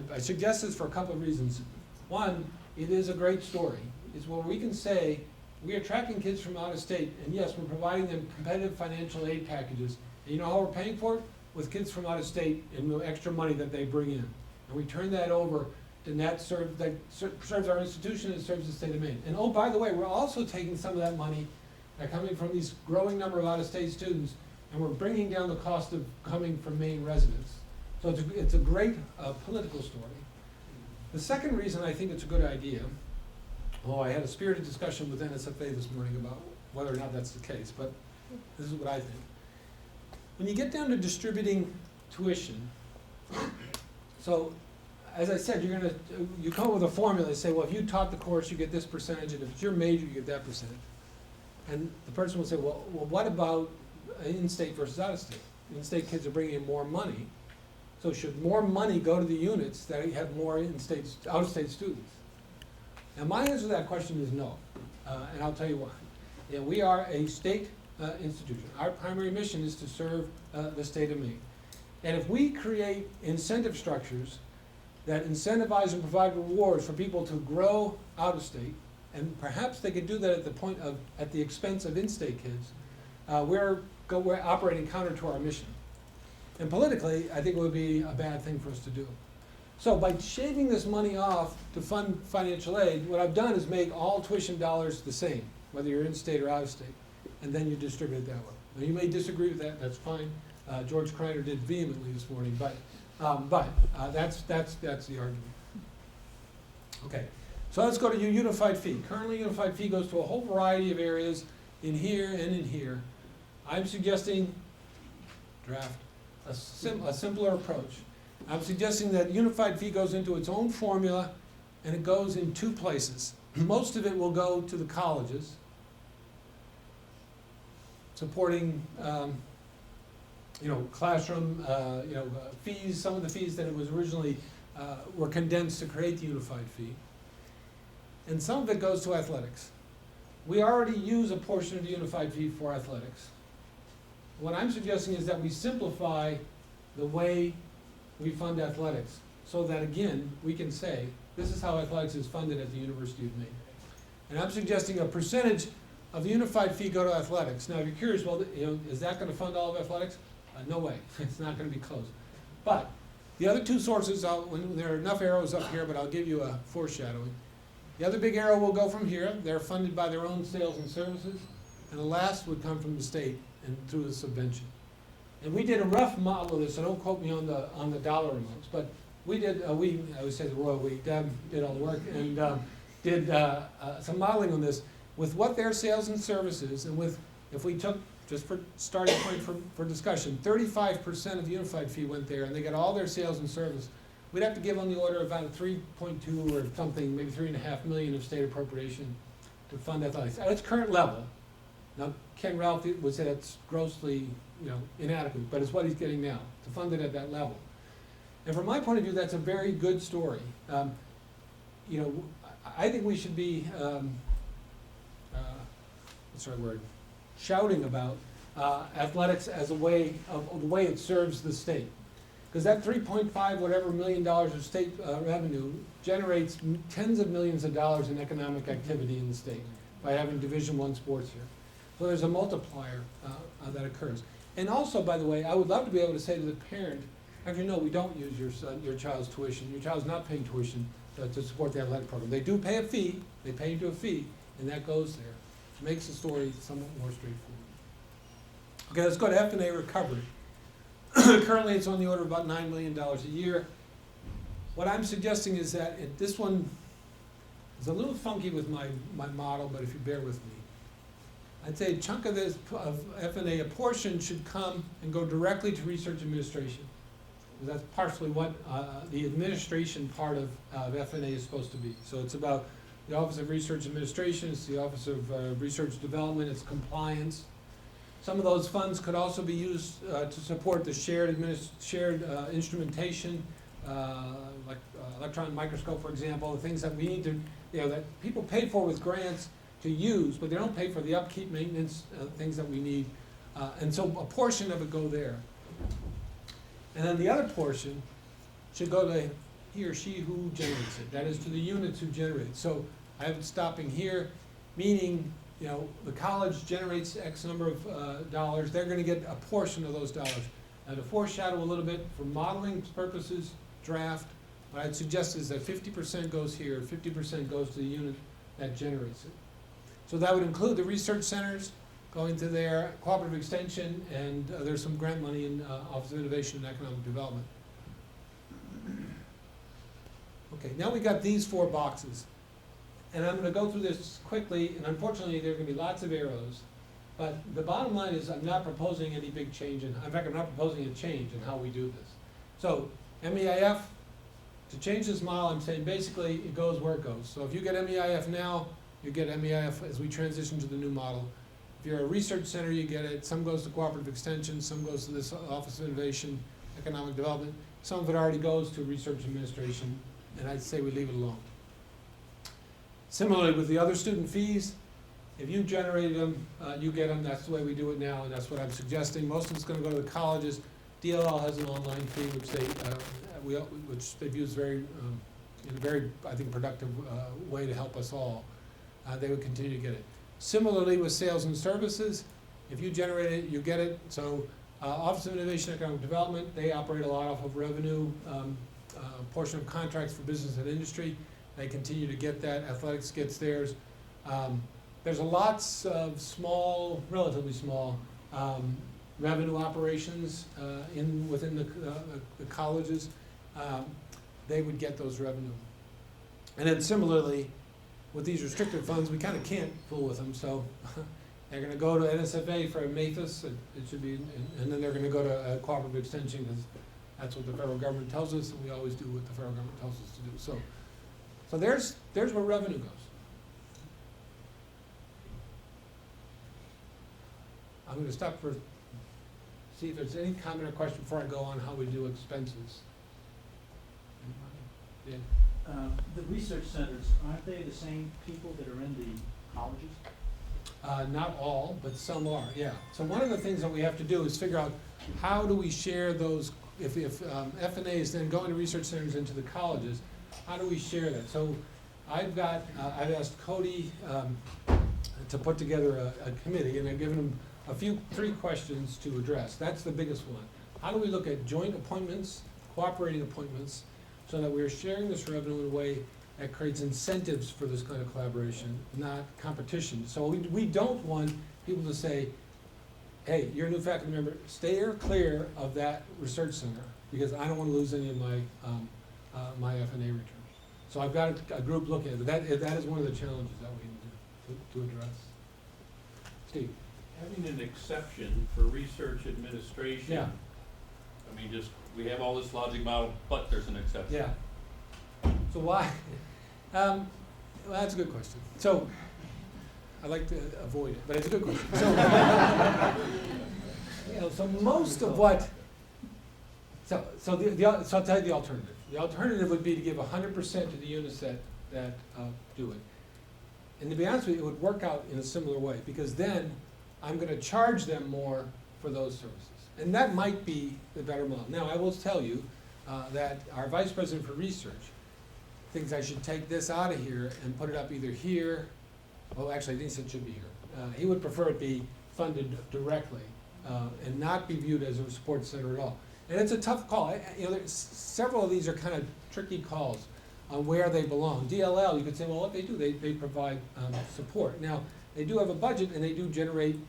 I suggest this for a couple of reasons. One, it is a great story. It's where we can say we are tracking kids from out of state, and yes, we're providing them competitive financial aid packages. And you know how we're paying for it? With kids from out of state and the extra money that they bring in. And we turn that over, and that serves our institution and serves the state of Maine. And oh, by the way, we're also taking some of that money coming from these growing number of out-of-state students, and we're bringing down the cost of coming from Maine residents. So it's a great political story. The second reason I think it's a good idea, I had a spirited discussion with NSFA this morning about whether or not that's the case, but this is what I think. When you get down to distributing tuition, so as I said, you come up with a formula and say, well, if you taught the course, you get this percentage, and if it's your major, you get that percentage. And the person will say, well, what about in-state versus out-of-state? In-state kids are bringing in more money, so should more money go to the units that have more in-state, out-of-state students? Now, my answer to that question is no, and I'll tell you why. Yeah, we are a state institution. Our primary mission is to serve the state of Maine. And if we create incentive structures that incentivize and provide rewards for people to grow out-of-state, and perhaps they could do that at the expense of in-state kids, we're operating counter to our mission. And politically, I think it would be a bad thing for us to do. So by shaving this money off to fund financial aid, what I've done is make all tuition dollars the same, whether you're in-state or out-of-state, and then you distribute it that way. Now, you may disagree with that, that's fine. George Kreiner did vehemently this morning, but that's the argument. Okay. So let's go to your unified fee. Currently, unified fee goes to a whole variety of areas in here and in here. I'm suggesting a simpler approach. I'm suggesting that unified fee goes into its own formula, and it goes in two places. Most of it will go to the colleges, supporting classroom fees. Some of the fees that it was originally were condensed to create the unified fee. And some of it goes to athletics. We already use a portion of the unified fee for athletics. What I'm suggesting is that we simplify the way we fund athletics so that, again, we can say, this is how athletics is funded at the University of Maine. And I'm suggesting a percentage of the unified fee go to athletics. Now, if you're curious, well, is that going to fund all of athletics? No way. It's not going to be close. But the other two sources, when there are enough arrows up here, but I'll give you a foreshadowing. The other big arrow will go from here. They're funded by their own sales and services. And the last would come from the state and through the subvention. And we did a rough model of this, so don't quote me on the dollar amounts, but we did, I would say the royal we, Deb did all the work, and did some modeling on this with what their sales and services, and with, if we took, just for starting point for discussion, 35% of the unified fee went there, and they got all their sales and service. We'd have to give on the order of about 3.2 or something, maybe 3.5 million of state appropriation to fund athletics at its current level. Now, Ken Ralph would say that's grossly, inadequate, but it's what he's getting now to fund it at that level. And from my point of view, that's a very good story. I think we should be, what's the right word, shouting about athletics as a way of the way it serves the state. Because that 3.5 whatever million dollars of state revenue generates tens of millions of dollars in economic activity in the state by having Division I sports here. So there's a multiplier that occurs. And also, by the way, I would love to be able to say to the parent, actually, no, we don't use your child's tuition. Your child's not paying tuition to support the athletic program. They do pay a fee. They pay into a fee, and that goes there. It makes the story somewhat more straightforward. Okay, let's go to F&A recovery. Currently, it's on the order of about $9 million a year. What I'm suggesting is that this one is a little funky with my model, but if you bear with me. I'd say a chunk of this, of F&A, a portion should come and go directly to research administration. That's partially what the administration part of F&A is supposed to be. So it's about the Office of Research Administration, it's the Office of Research Development, it's compliance. Some of those funds could also be used to support the shared instrumentation, like electron microscope, for example, the things that we need to, that people pay for with grants to use, but they don't pay for the upkeep, maintenance, things that we need. And so a portion of it go there. And then the other portion should go to he or she who generates it. That is to the units who generate it. So I have it stopping here, meaning, the college generates X number of dollars. They're gonna get a portion of those dollars. Now to foreshadow a little bit, for modeling purposes, draft, what I'd suggest is that 50% goes here, 50% goes to the unit that generates it. So that would include the research centers going to their cooperative extension, and there's some grant money in Office of Innovation and Economic Development. Okay, now we got these 4 boxes. And I'm gonna go through this quickly, and unfortunately, there are gonna be lots of arrows. But the bottom line is I'm not proposing any big change, in fact, I'm not proposing a change in how we do this. So, MEIF, to change this model, I'm saying basically it goes where it goes. So if you get MEIF now, you get MEIF as we transition to the new model. If you're a research center, you get it. Some goes to cooperative extension, some goes to this Office of Innovation, Economic Development. Some of it already goes to research administration, and I'd say we leave it alone. Similarly with the other student fees, if you generated them, you get them. That's the way we do it now, and that's what I'm suggesting. Most of it's gonna go to the colleges. DLL has an online fee, which they've used in a very, I think, productive way to help us all. They would continue to get it. Similarly with sales and services, if you generate it, you get it. So Office of Innovation and Economic Development, they operate a lot off of revenue, portion of contracts for business and industry. They continue to get that. Athletics gets theirs. There's lots of small, relatively small, revenue operations within the colleges. They would get those revenue. And then similarly, with these restricted funds, we kind of can't fool with them. So they're going to go to NSFA for Mathis. It should be, and then they're going to go to cooperative extension, because that's what the federal government tells us, and we always do what the federal government tells us to do. So there's where revenue goes. I'm going to stop for, see if there's any comment or question before I go on how we do expenses. Anybody? Yeah. The research centers, aren't they the same people that are in the colleges? Not all, but some are, yeah. So one of the things that we have to do is figure out how do we share those, if F&A is then going to research centers into the colleges, how do we share that? So I've asked Cody to put together a committee, and I've given him 3 questions to address. That's the biggest one. How do we look at joint appointments, cooperating appointments, so that we're sharing this revenue in a way that creates incentives for this kind of collaboration, not competition. So we don't want people to say, hey, you're a new faculty member, steer clear of that research center, because I don't want to lose any of my my F&A returns. So I've got a group looking at it. That is one of the challenges that we need to address. Steve? Having an exception for research administration. Yeah. I mean, we have all this logic model, but there's an exception. Yeah. So why? Well, that's a good question. So I like to avoid it, but it's a good question. So, so most of what. So I'll tell you the alternative. The alternative would be to give 100% to the units that do it. And to be honest with you, it would work out in a similar way, because then I'm going to charge them more for those services. And that might be the better model. Now, I will tell you that our vice president for research thinks I should take this out of here and put it up either here, well, actually, I think it should be here. He would prefer it be funded directly and not be viewed as a support center at all. And it's a tough call. Several of these are kind of tricky calls on where they belong. DLL, you could say, well, what they do, they provide support. Now, they do have a budget, and they do generate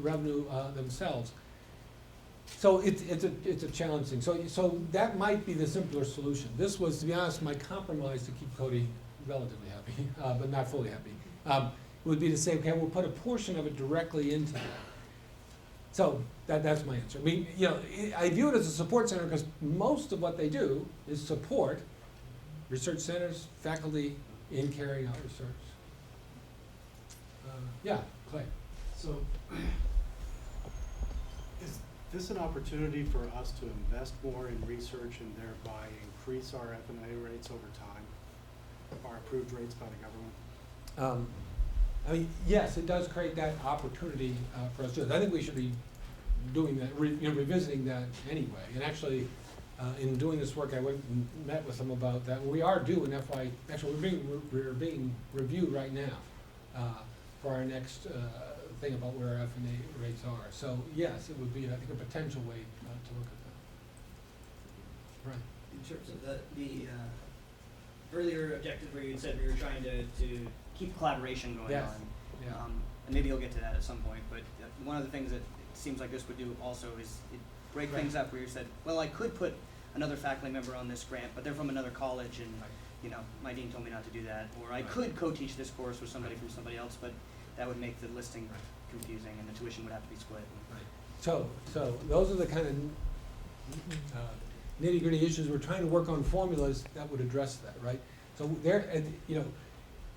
revenue themselves. So it's a challenging thing. So that might be the simpler solution. This was, to be honest, my compromise to keep Cody relatively happy, but not fully happy. would be to say, okay, we'll put a portion of it directly into that. So, that's my answer. I mean, you know, I view it as a support center because most of what they do is support research centers, faculty in carrying out research. Yeah, Clay. So, is this an opportunity for us to invest more in research and thereby increase our F&A rates over time, our approved rates by the government? I mean, yes, it does create that opportunity for us to. I think we should be doing that, revisiting that anyway. And actually, in doing this work, I went and met with them about that. We are due an actually, we're being reviewed right now for our next thing about where our F&A rates are. So yes, it would be, I think, a potential way to look at that. Right. In terms of the earlier objective where you said we were trying to keep collaboration going Yes. on. Yeah. And maybe you'll get to that at some point, but one of the things that it seems like this would do also is it break Right. things up where you said, well, I could put another faculty member on this grant, but they're from another college and, Right. you know, my dean told me not to do that. Or I Right. could co-teach this course with somebody Right. from somebody else, but that would make the listing Right. confusing and the tuition would have to be split. Right. So those are the kind of nitty-gritty issues. We're trying to work on formulas that would address that, right? So there, you know,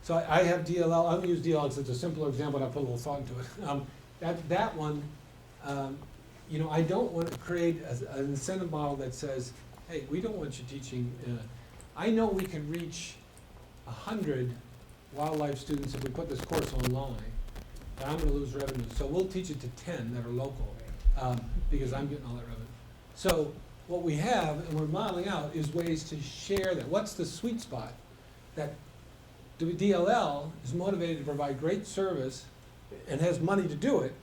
so I have DLL, I'm gonna use DLL because it's a simpler example, and I put a little thought into it. That one, you know, I don't want to create an incentive model that says, hey, we don't want you teaching, I know we can reach 100 wildlife students if we put this course online, but I'm gonna lose revenue, so we'll teach it to 10 that are local, because I'm getting all that revenue. So what we have, and we're modeling out, is ways to share that. What's the sweet spot? That the DLL is motivated to provide great service and has money to do it,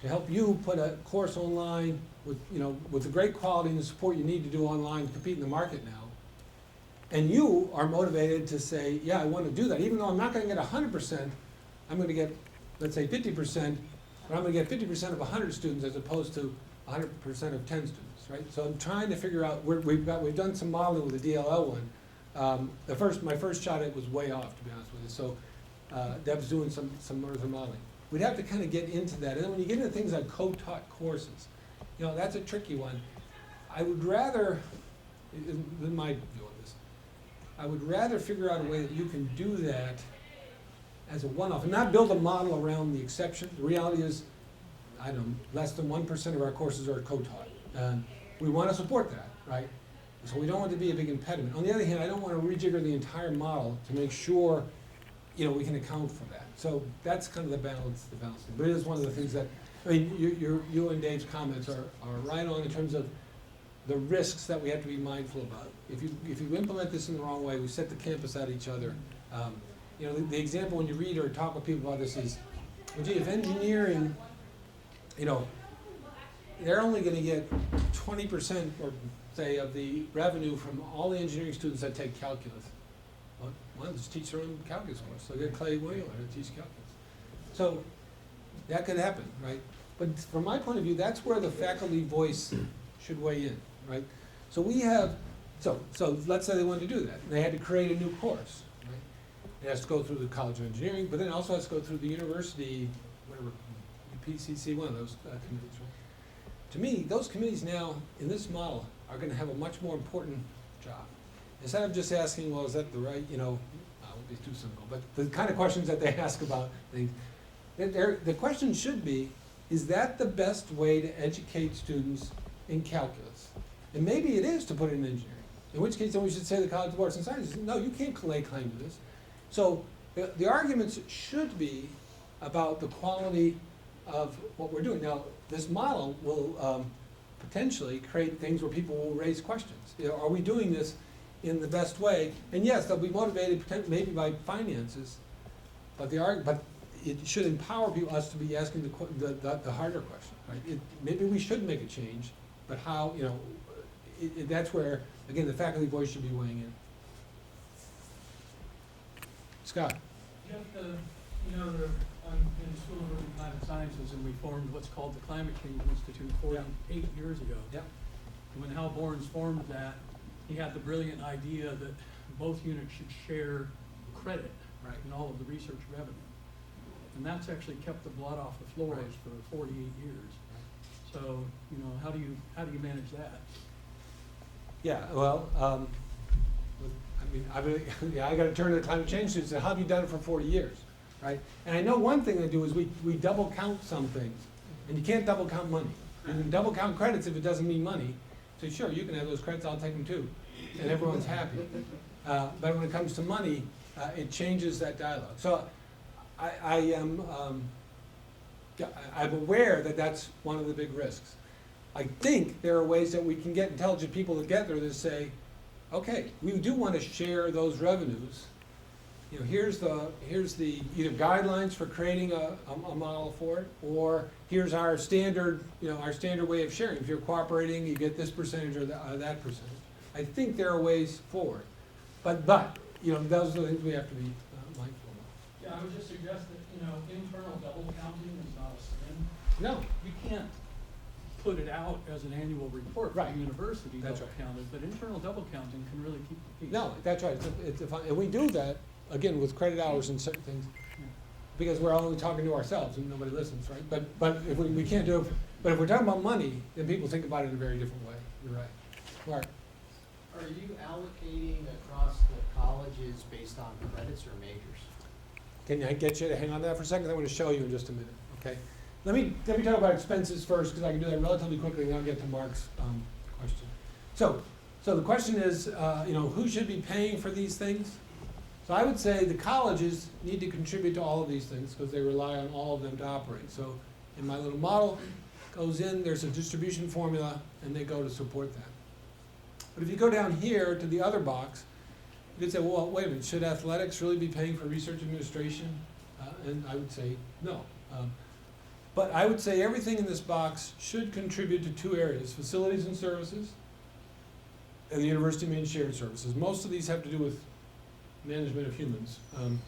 to help you put a course online with, you know, with the great quality and the support you need to do online to compete in the market now. And you are motivated to say, yeah, I want to do that. Even though I'm not going to get 100%, I'm going to get, let's say, 50%, but I'm going to get 50% of 100 students as opposed to 100% of 10 students, right? So I'm trying to figure out, we've done some modeling with the DLL one. My first shot at it was way off, to be honest with you. So Deb's doing some other modeling. We'd have to kind of get into that. And then when you get into things like co-taught courses, you know, that's a tricky one. I would rather, in my view on this, I would rather figure out a way that you can do that as a one-off and not build a model around the exception. The reality is, I don't know, less than 1% of our courses are co-taught. We want to support that, right? So we don't want it to be a big impediment. On the other hand, I don't want to rejigger the entire model to make sure, you know, we can account for that. So that's kind of the balance. But it is one of the things that, I mean, you and Dave's comments are right on in terms of the risks that we have to be mindful about. If you implement this in the wrong way, we set the campus at each other. You know, the example when you read or talk with people about this is, well, gee, if engineering, you know, they're only going to get 20% or say of the revenue from all the engineering students that take calculus. Well, why don't they just teach their own calculus course? So get Clay Wheeler to teach calculus. So that could happen, right? But from my point of view, that's where the faculty voice should weigh in, right? So we have, so let's say they wanted to do that. They had to create a new course, right? It has to go through the College of Engineering, but then it also has to go through the university, whatever, PCC, one of those committees, right? To me, those committees now, in this model, are gonna have a much more important job. Instead of just asking, well, is that the right, you know, I won't be too cynical, but the kind of questions that they ask about things, the question should be, is that the best way to educate students in calculus? And maybe it is to put it in engineering, in which case then we should say the College of Arts and Sciences, no, you can't lay claim to this. So the arguments should be about the quality of what we're doing. Now, this model will potentially create things where people will raise questions. You know, are we doing this in the best way? And yes, they'll be motivated maybe by finances, but it should empower us to be asking the harder question, right? Maybe we should make a change, but how, you know, that's where, again, the faculty voice should be weighing in. Scott? Jeff, you know, in the School of Applied Sciences, and we formed what's called the Climate Change Institute 48 years ago. Yep. And when Hal Borns formed that, he had the brilliant idea that both units should share credit Right. in all of the research revenue. and that's actually kept the blood off the floors Right. for 48 years. So, you know, how do you manage that? Yeah, well, I mean, yeah, I gotta turn to the climate change students and say, how have you done it for 40 years, right? And I know one thing they do is we double count some things, and you can't double count money. You can double count credits if it doesn't mean money. So sure, you can have those credits, I'll take them too, and everyone's happy. But when it comes to money, it changes that dialogue. So I am, yeah, I'm aware that that's one of the big risks. I think there are ways that we can get intelligent people together to say, okay, we do want to share those revenues. You know, here's the either guidelines for creating a model for it, or here's our standard, you know, our standard way of sharing. If you're cooperating, you get this percentage or that percentage. I think there are ways forward, but you know, those are the things we have to be mindful of. Yeah, I would just suggest that, you know, internal double counting is not a sin. No, You can't put it out as an annual report for Right. the university That's double right. counted, but internal double counting can really keep the peace. no, that's right. It's a fun, and we do that again with credit hours and certain things, because we're only talking to ourselves and nobody listens, right? But if we can't do it, but if we're talking about money, then people think about it in a very different way. You're right. Mark. Are you allocating across the colleges based on credits or majors? Can I get you to hang on to that for a second? I want to show you in just a minute, okay? Let me talk about expenses first, because I can do that relatively quickly, and then I'll get to Mark's question. So the question is, you know, who should be paying for these things? So I would say the colleges need to contribute to all of these things, because they rely on all of them to operate. So in my little model, goes in, there's a distribution formula, and they go to support that. But if you go down here to the other box, you could say, well, wait a minute, should athletics really be paying for research administration? And I would say no. But I would say everything in this box should contribute to two areas: facilities and services, and the University of Maine shared services. Most of these have to do with management of humans. And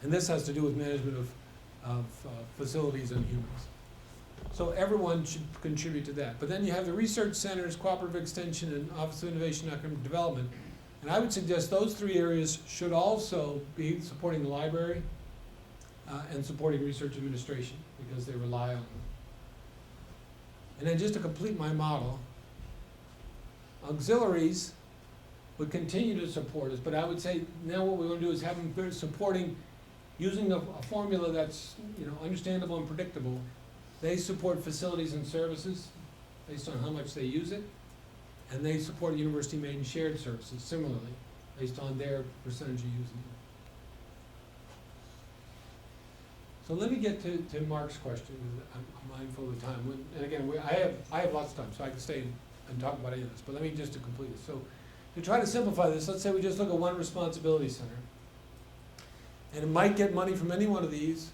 this has to do with management of facilities and humans. So everyone should contribute to that. But then you have the research centers, cooperative extension, and Office of Innovation and Economic Development. And I would suggest those three areas should also be supporting the library and supporting research administration, because they rely on them. And then just to complete my model, auxiliaries would continue to support us, but I would say now what we want to do is have them supporting, using a formula that's, you know, understandable and predictable. They support facilities and services based on how much they use it, and they support University of Maine shared services similarly, based on their percentage of using it. So let me get to Mark's question, because I'm mindful of the time. And again, I have lots of time, so I can stay and talk about any of this, but let me just to complete it. So to try to simplify this, let's say we just look at one responsibility center. And it might get money from any one of these,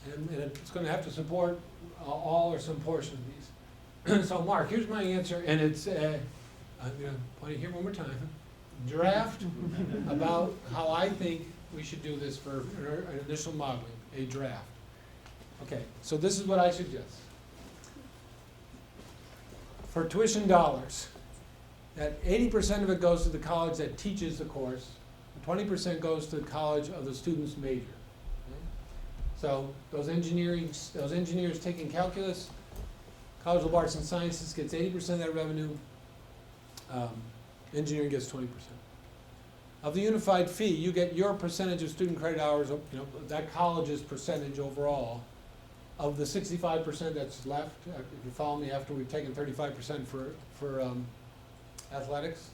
and it's gonna have to support all or some portion of these. So Mark, here's my answer, and it's, I'm gonna point it here one more time. Draft about how I think we should do this for an initial modeling, a draft. Okay, so this is what I suggest. For tuition dollars, that 80% of it goes to the college that teaches the course, 20% goes to the college of the student's major. Okay? So those engineers taking calculus, College of Arts and Sciences gets 80% of that revenue, engineering gets 20%. Of the unified fee, you get your percentage of student credit hours, you know, that college's percentage overall. Of the 65% that's left, if you follow me, after we've taken 35% for athletics.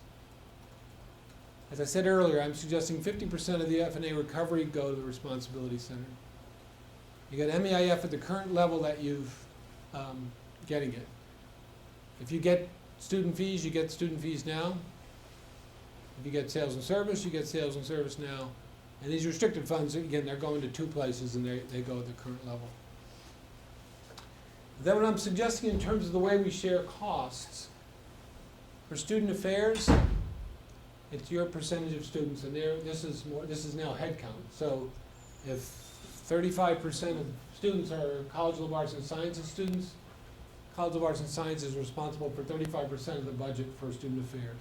As I said earlier, I'm suggesting 50% of the F&A recovery go to the responsibility center. You get MEIF at the current level that you've getting it. If you get student fees, you get student fees now. If you get sales and service, you get sales and service now. And these restricted funds, again, they're going to two places, and they go at the current level. Then what I'm suggesting in terms of the way we share costs, for student affairs, it's your percentage of students, and this is now head count. So if 35% of students are College of Arts and Sciences students, College of Arts and Sciences is responsible for 35% of the budget for student affairs.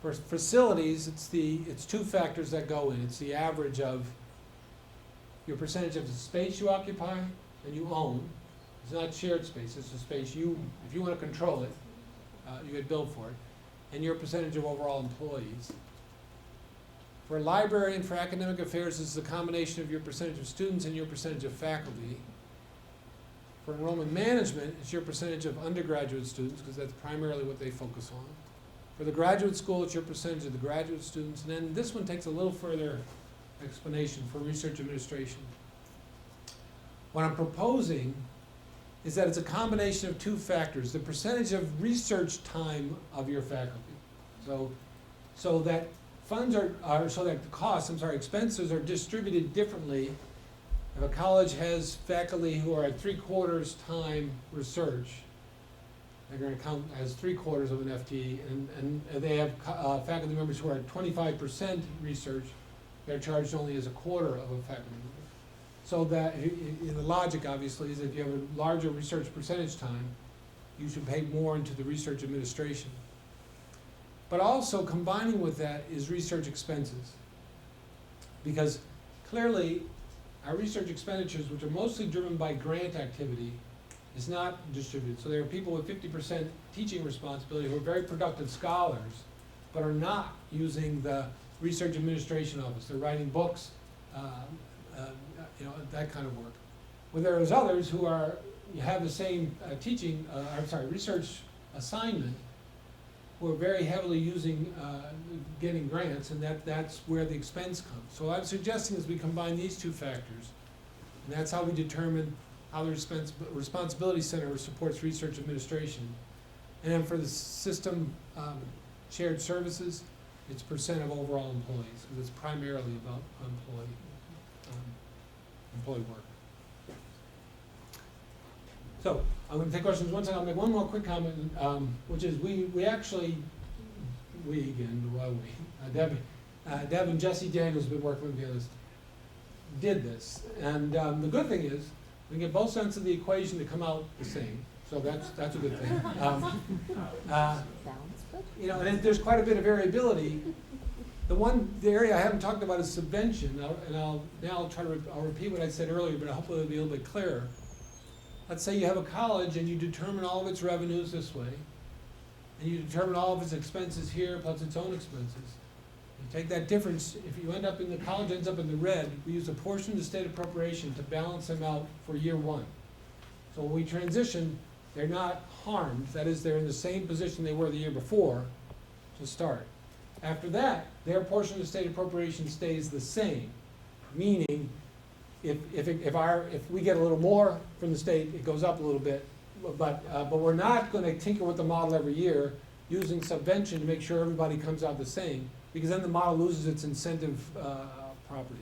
For facilities, it's two factors that go in. It's the average of your percentage of the space you occupy and you own. It's not shared space, it's a space you, if you wanna control it, you get billed for it, and your percentage of overall employees. For library and for academic affairs, it's the combination of your percentage of students and your percentage of faculty. For enrollment management, it's your percentage of undergraduate students, because that's primarily what they focus on. For the graduate school, it's your percentage of the graduate students, and then this one takes a little further explanation for research administration. What I'm proposing is that it's a combination of two factors, the percentage of research time of your faculty. So that funds so that the costs, expenses are distributed differently. If a college has faculty who are at 3/4 time research, they're gonna count as 3/4 of an FTE, and they have faculty members who are at 25% research, they're charged only as 1/4 of a faculty member. So that, the logic obviously is if you have a larger research percentage time, you should pay more into the research administration. But also combining with that is research expenses. Because clearly, our research expenditures, which are mostly driven by grant activity, is not distributed. So there are people with 50% teaching responsibility who are very productive scholars, but are not using the research administration office. They're writing books, that kind of work. Well, there's others who have the same research assignment, who are very heavily using, getting grants, and that's where the expense comes. So what I'm suggesting is we combine these two factors, and that's how we determine how the responsibility center supports research administration. And then for the system shared services, it's percent of overall employees, because it's primarily about employee work. So, I'm gonna take questions one second. I'll make one more quick comment, which is Deb and Jesse Daniels have been working with me on this, did this. And the good thing is, we get both sides of the equation to come out the same, so that's a good thing. And then there's quite a bit of variability. The area I haven't talked about is subvention, and I'll repeat what I said earlier, but hopefully it'll be a little bit clearer. Let's say you have a college and you determine all of its revenues this way, and you determine all of its expenses here plus its own expenses. You take that difference, if you end up the college ends up in the red, we use a portion of the state appropriation to balance them out for year one. So when we transition, they're not harmed, that is, they're in the same position they were the year before to start. After that, their portion of the state appropriation stays the same, meaning if we get a little more from the state, it goes up a little bit, but we're not going to tinker with the model every year using subvention to make sure everybody comes out the same, because then the model loses its incentive properties.